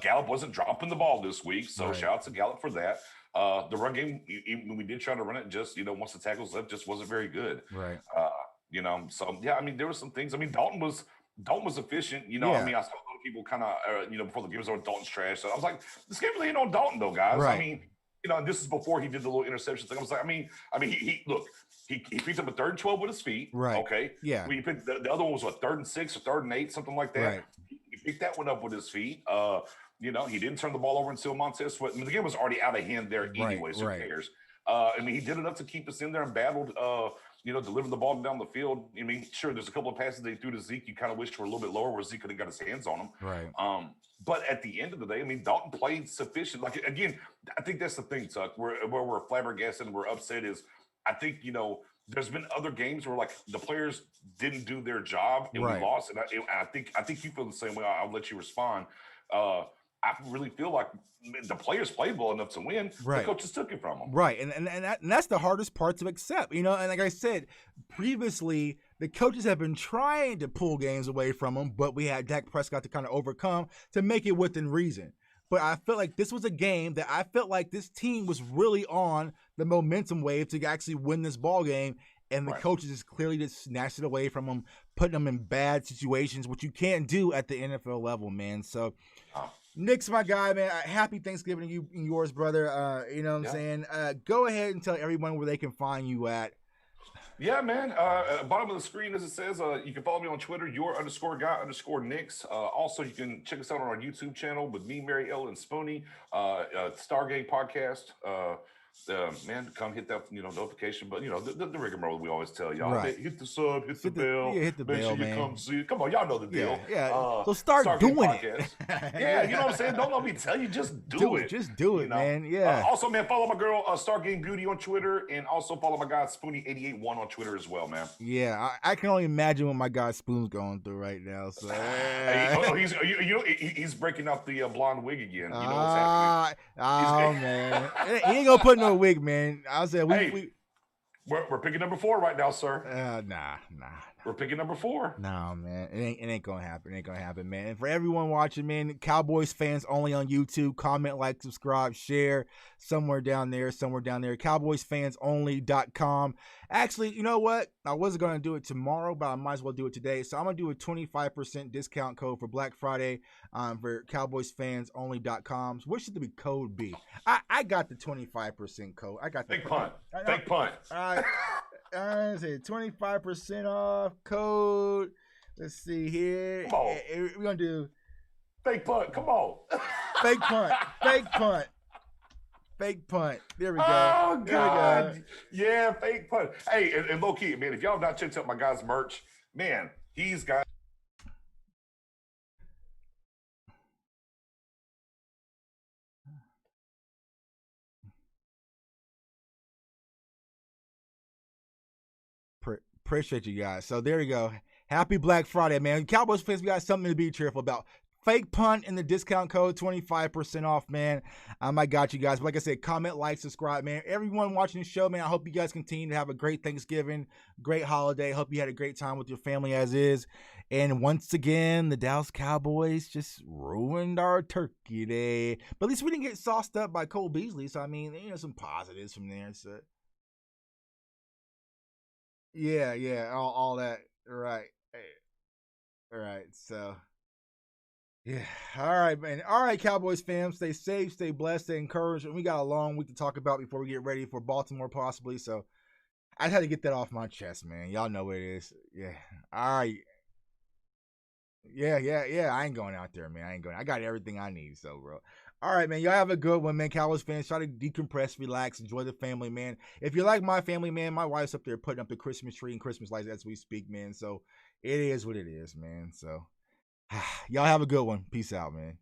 Speaker 1: Gallup wasn't dropping the ball this week, so shout out to Gallup for that. The run game, when we did try to run it, just once the tackles left, just wasn't very good. So I mean, there were some things. I mean, Dalton was efficient. I mean, I saw a lot of people kind of before the game was over, Dalton's trash. So I was like, this game really ain't on Dalton though, guys. I mean, and this is before he did the little interception thing. I was like, I mean, he picked up a 3rd and 12 with his feet. Okay.
Speaker 2: Yeah.
Speaker 1: He picked the other one was 3rd and 6 or 3rd and 8, something like that. He picked that one up with his feet. He didn't turn the ball over until Montez Sweat. I mean, the game was already out of hand there anyway, so who cares? I mean, he did enough to keep us in there and battled, delivered the ball down the field. I mean, sure, there's a couple of passes they threw to Zeke you kind of wished were a little bit lower where Zeke could have got his hands on them. But at the end of the day, I mean, Dalton played sufficient. Like, again, I think that's the thing, Tuck, where we're flabbergasted and we're upset is I think, there's been other games where like the players didn't do their job and we lost. And I think you feel the same way. I'll let you respond. I really feel like the players played well enough to win. The coaches took it from them.
Speaker 2: Right, and that's the hardest part to accept, you know. And like I said previously, the coaches have been trying to pull games away from them, but we had Dak Prescott to kind of overcome to make it within reason. But I felt like this was a game that I felt like this team was really on the momentum wave to actually win this ball game, and the coaches just clearly just snatched it away from them, putting them in bad situations, which you can't do at the NFL level, man. So, Nick's my guy, man. Happy Thanksgiving to you and yours, brother. You know what I'm saying? Go ahead and tell everyone where they can find you at.
Speaker 1: Yeah, man. Bottom of the screen, as it says, you can follow me on Twitter, your_guy_Nix. Also, you can check us out on our YouTube channel with me, Mary Ellen, and Spoony, Stargate Podcast. Man, come hit that notification, but the rigmarole we always tell y'all. Hit the sub, hit the bell,
Speaker 2: hit the
Speaker 1: make
Speaker 2: bell,
Speaker 1: sure you
Speaker 2: man.
Speaker 1: come see. Come on, y'all know the deal.
Speaker 2: Yeah. So start
Speaker 1: Stargate
Speaker 2: doing
Speaker 1: Podcast.
Speaker 2: it.
Speaker 1: Yeah, you know what I'm saying. Don't let me tell you, just do it.
Speaker 2: Just do it, man. Yeah.
Speaker 1: Also, man, follow my girl Stargate Beauty on Twitter, and also follow my guy Spoonie881 on Twitter as well, man.
Speaker 2: Yeah, I can only imagine what my guy Spoon's going through right now. So
Speaker 1: he's breaking out the blonde wig again. You know what's happening?
Speaker 2: Man, he ain't gonna put no wig, man. I said
Speaker 1: we're picking number 4 right now, sir.
Speaker 2: Nah.
Speaker 1: We're picking number 4.
Speaker 2: No, man. It ain't gonna happen. It ain't gonna happen, man. And for everyone watching, man, Cowboys fans only on YouTube. Comment, like, subscribe, share. Somewhere down there. CowboysFansOnly.com. Actually, you know what? I wasn't gonna do it tomorrow, but I might as well do it today. So I'm gonna do a 25% discount code for Black Friday for CowboysFansOnly.com. So what should the code be? I got the 25% code. I got the
Speaker 1: fake punt. Fake punt.
Speaker 2: All right. I say 25% off code. Let's see here.
Speaker 1: Come on.
Speaker 2: We're gonna do
Speaker 1: fake punt. Come on.
Speaker 2: Fake punt. Fake punt. Fake punt. There we go.
Speaker 1: Oh, God.
Speaker 2: There we go.
Speaker 1: Yeah, fake punt. Hey, and low key, man, if y'all have not checked out my guy's merch, man, he's got.
Speaker 2: Appreciate you guys. So there you go. Happy Black Friday, man. Cowboys fans, we got something to be cheerful about. Fake punt and the discount code, 25% off, man. I got you guys. But like I said, comment, like, subscribe, man. Everyone watching the show, man, I hope you guys continue to have a great Thanksgiving, great holiday. Hope you had a great time with your family as is. And once again, the Dallas Cowboys just ruined our turkey day. But at least we didn't get sauced up by Cole Beasley. So, I mean, some positives from there. So. Yeah, all that, right. All right, so, yeah, all right, man. All right, Cowboys fam, stay safe, stay blessed, stay encouraged. And we got a long week to talk about before we get ready for Baltimore, possibly. So, I had to get that off my chest, man. Y'all know what it is. Yeah, all right. Yeah. I ain't going out there, man. I got everything I need, so, bro. All right, man. Y'all have a good one, man. Cowboys fans, try to decompress, relax, enjoy the family, man. If you're like my family, man, my wife's up there putting up the Christmas tree and Christmas lights as we speak, man. So it is what it is, man. So y'all have a good one. Peace out, man.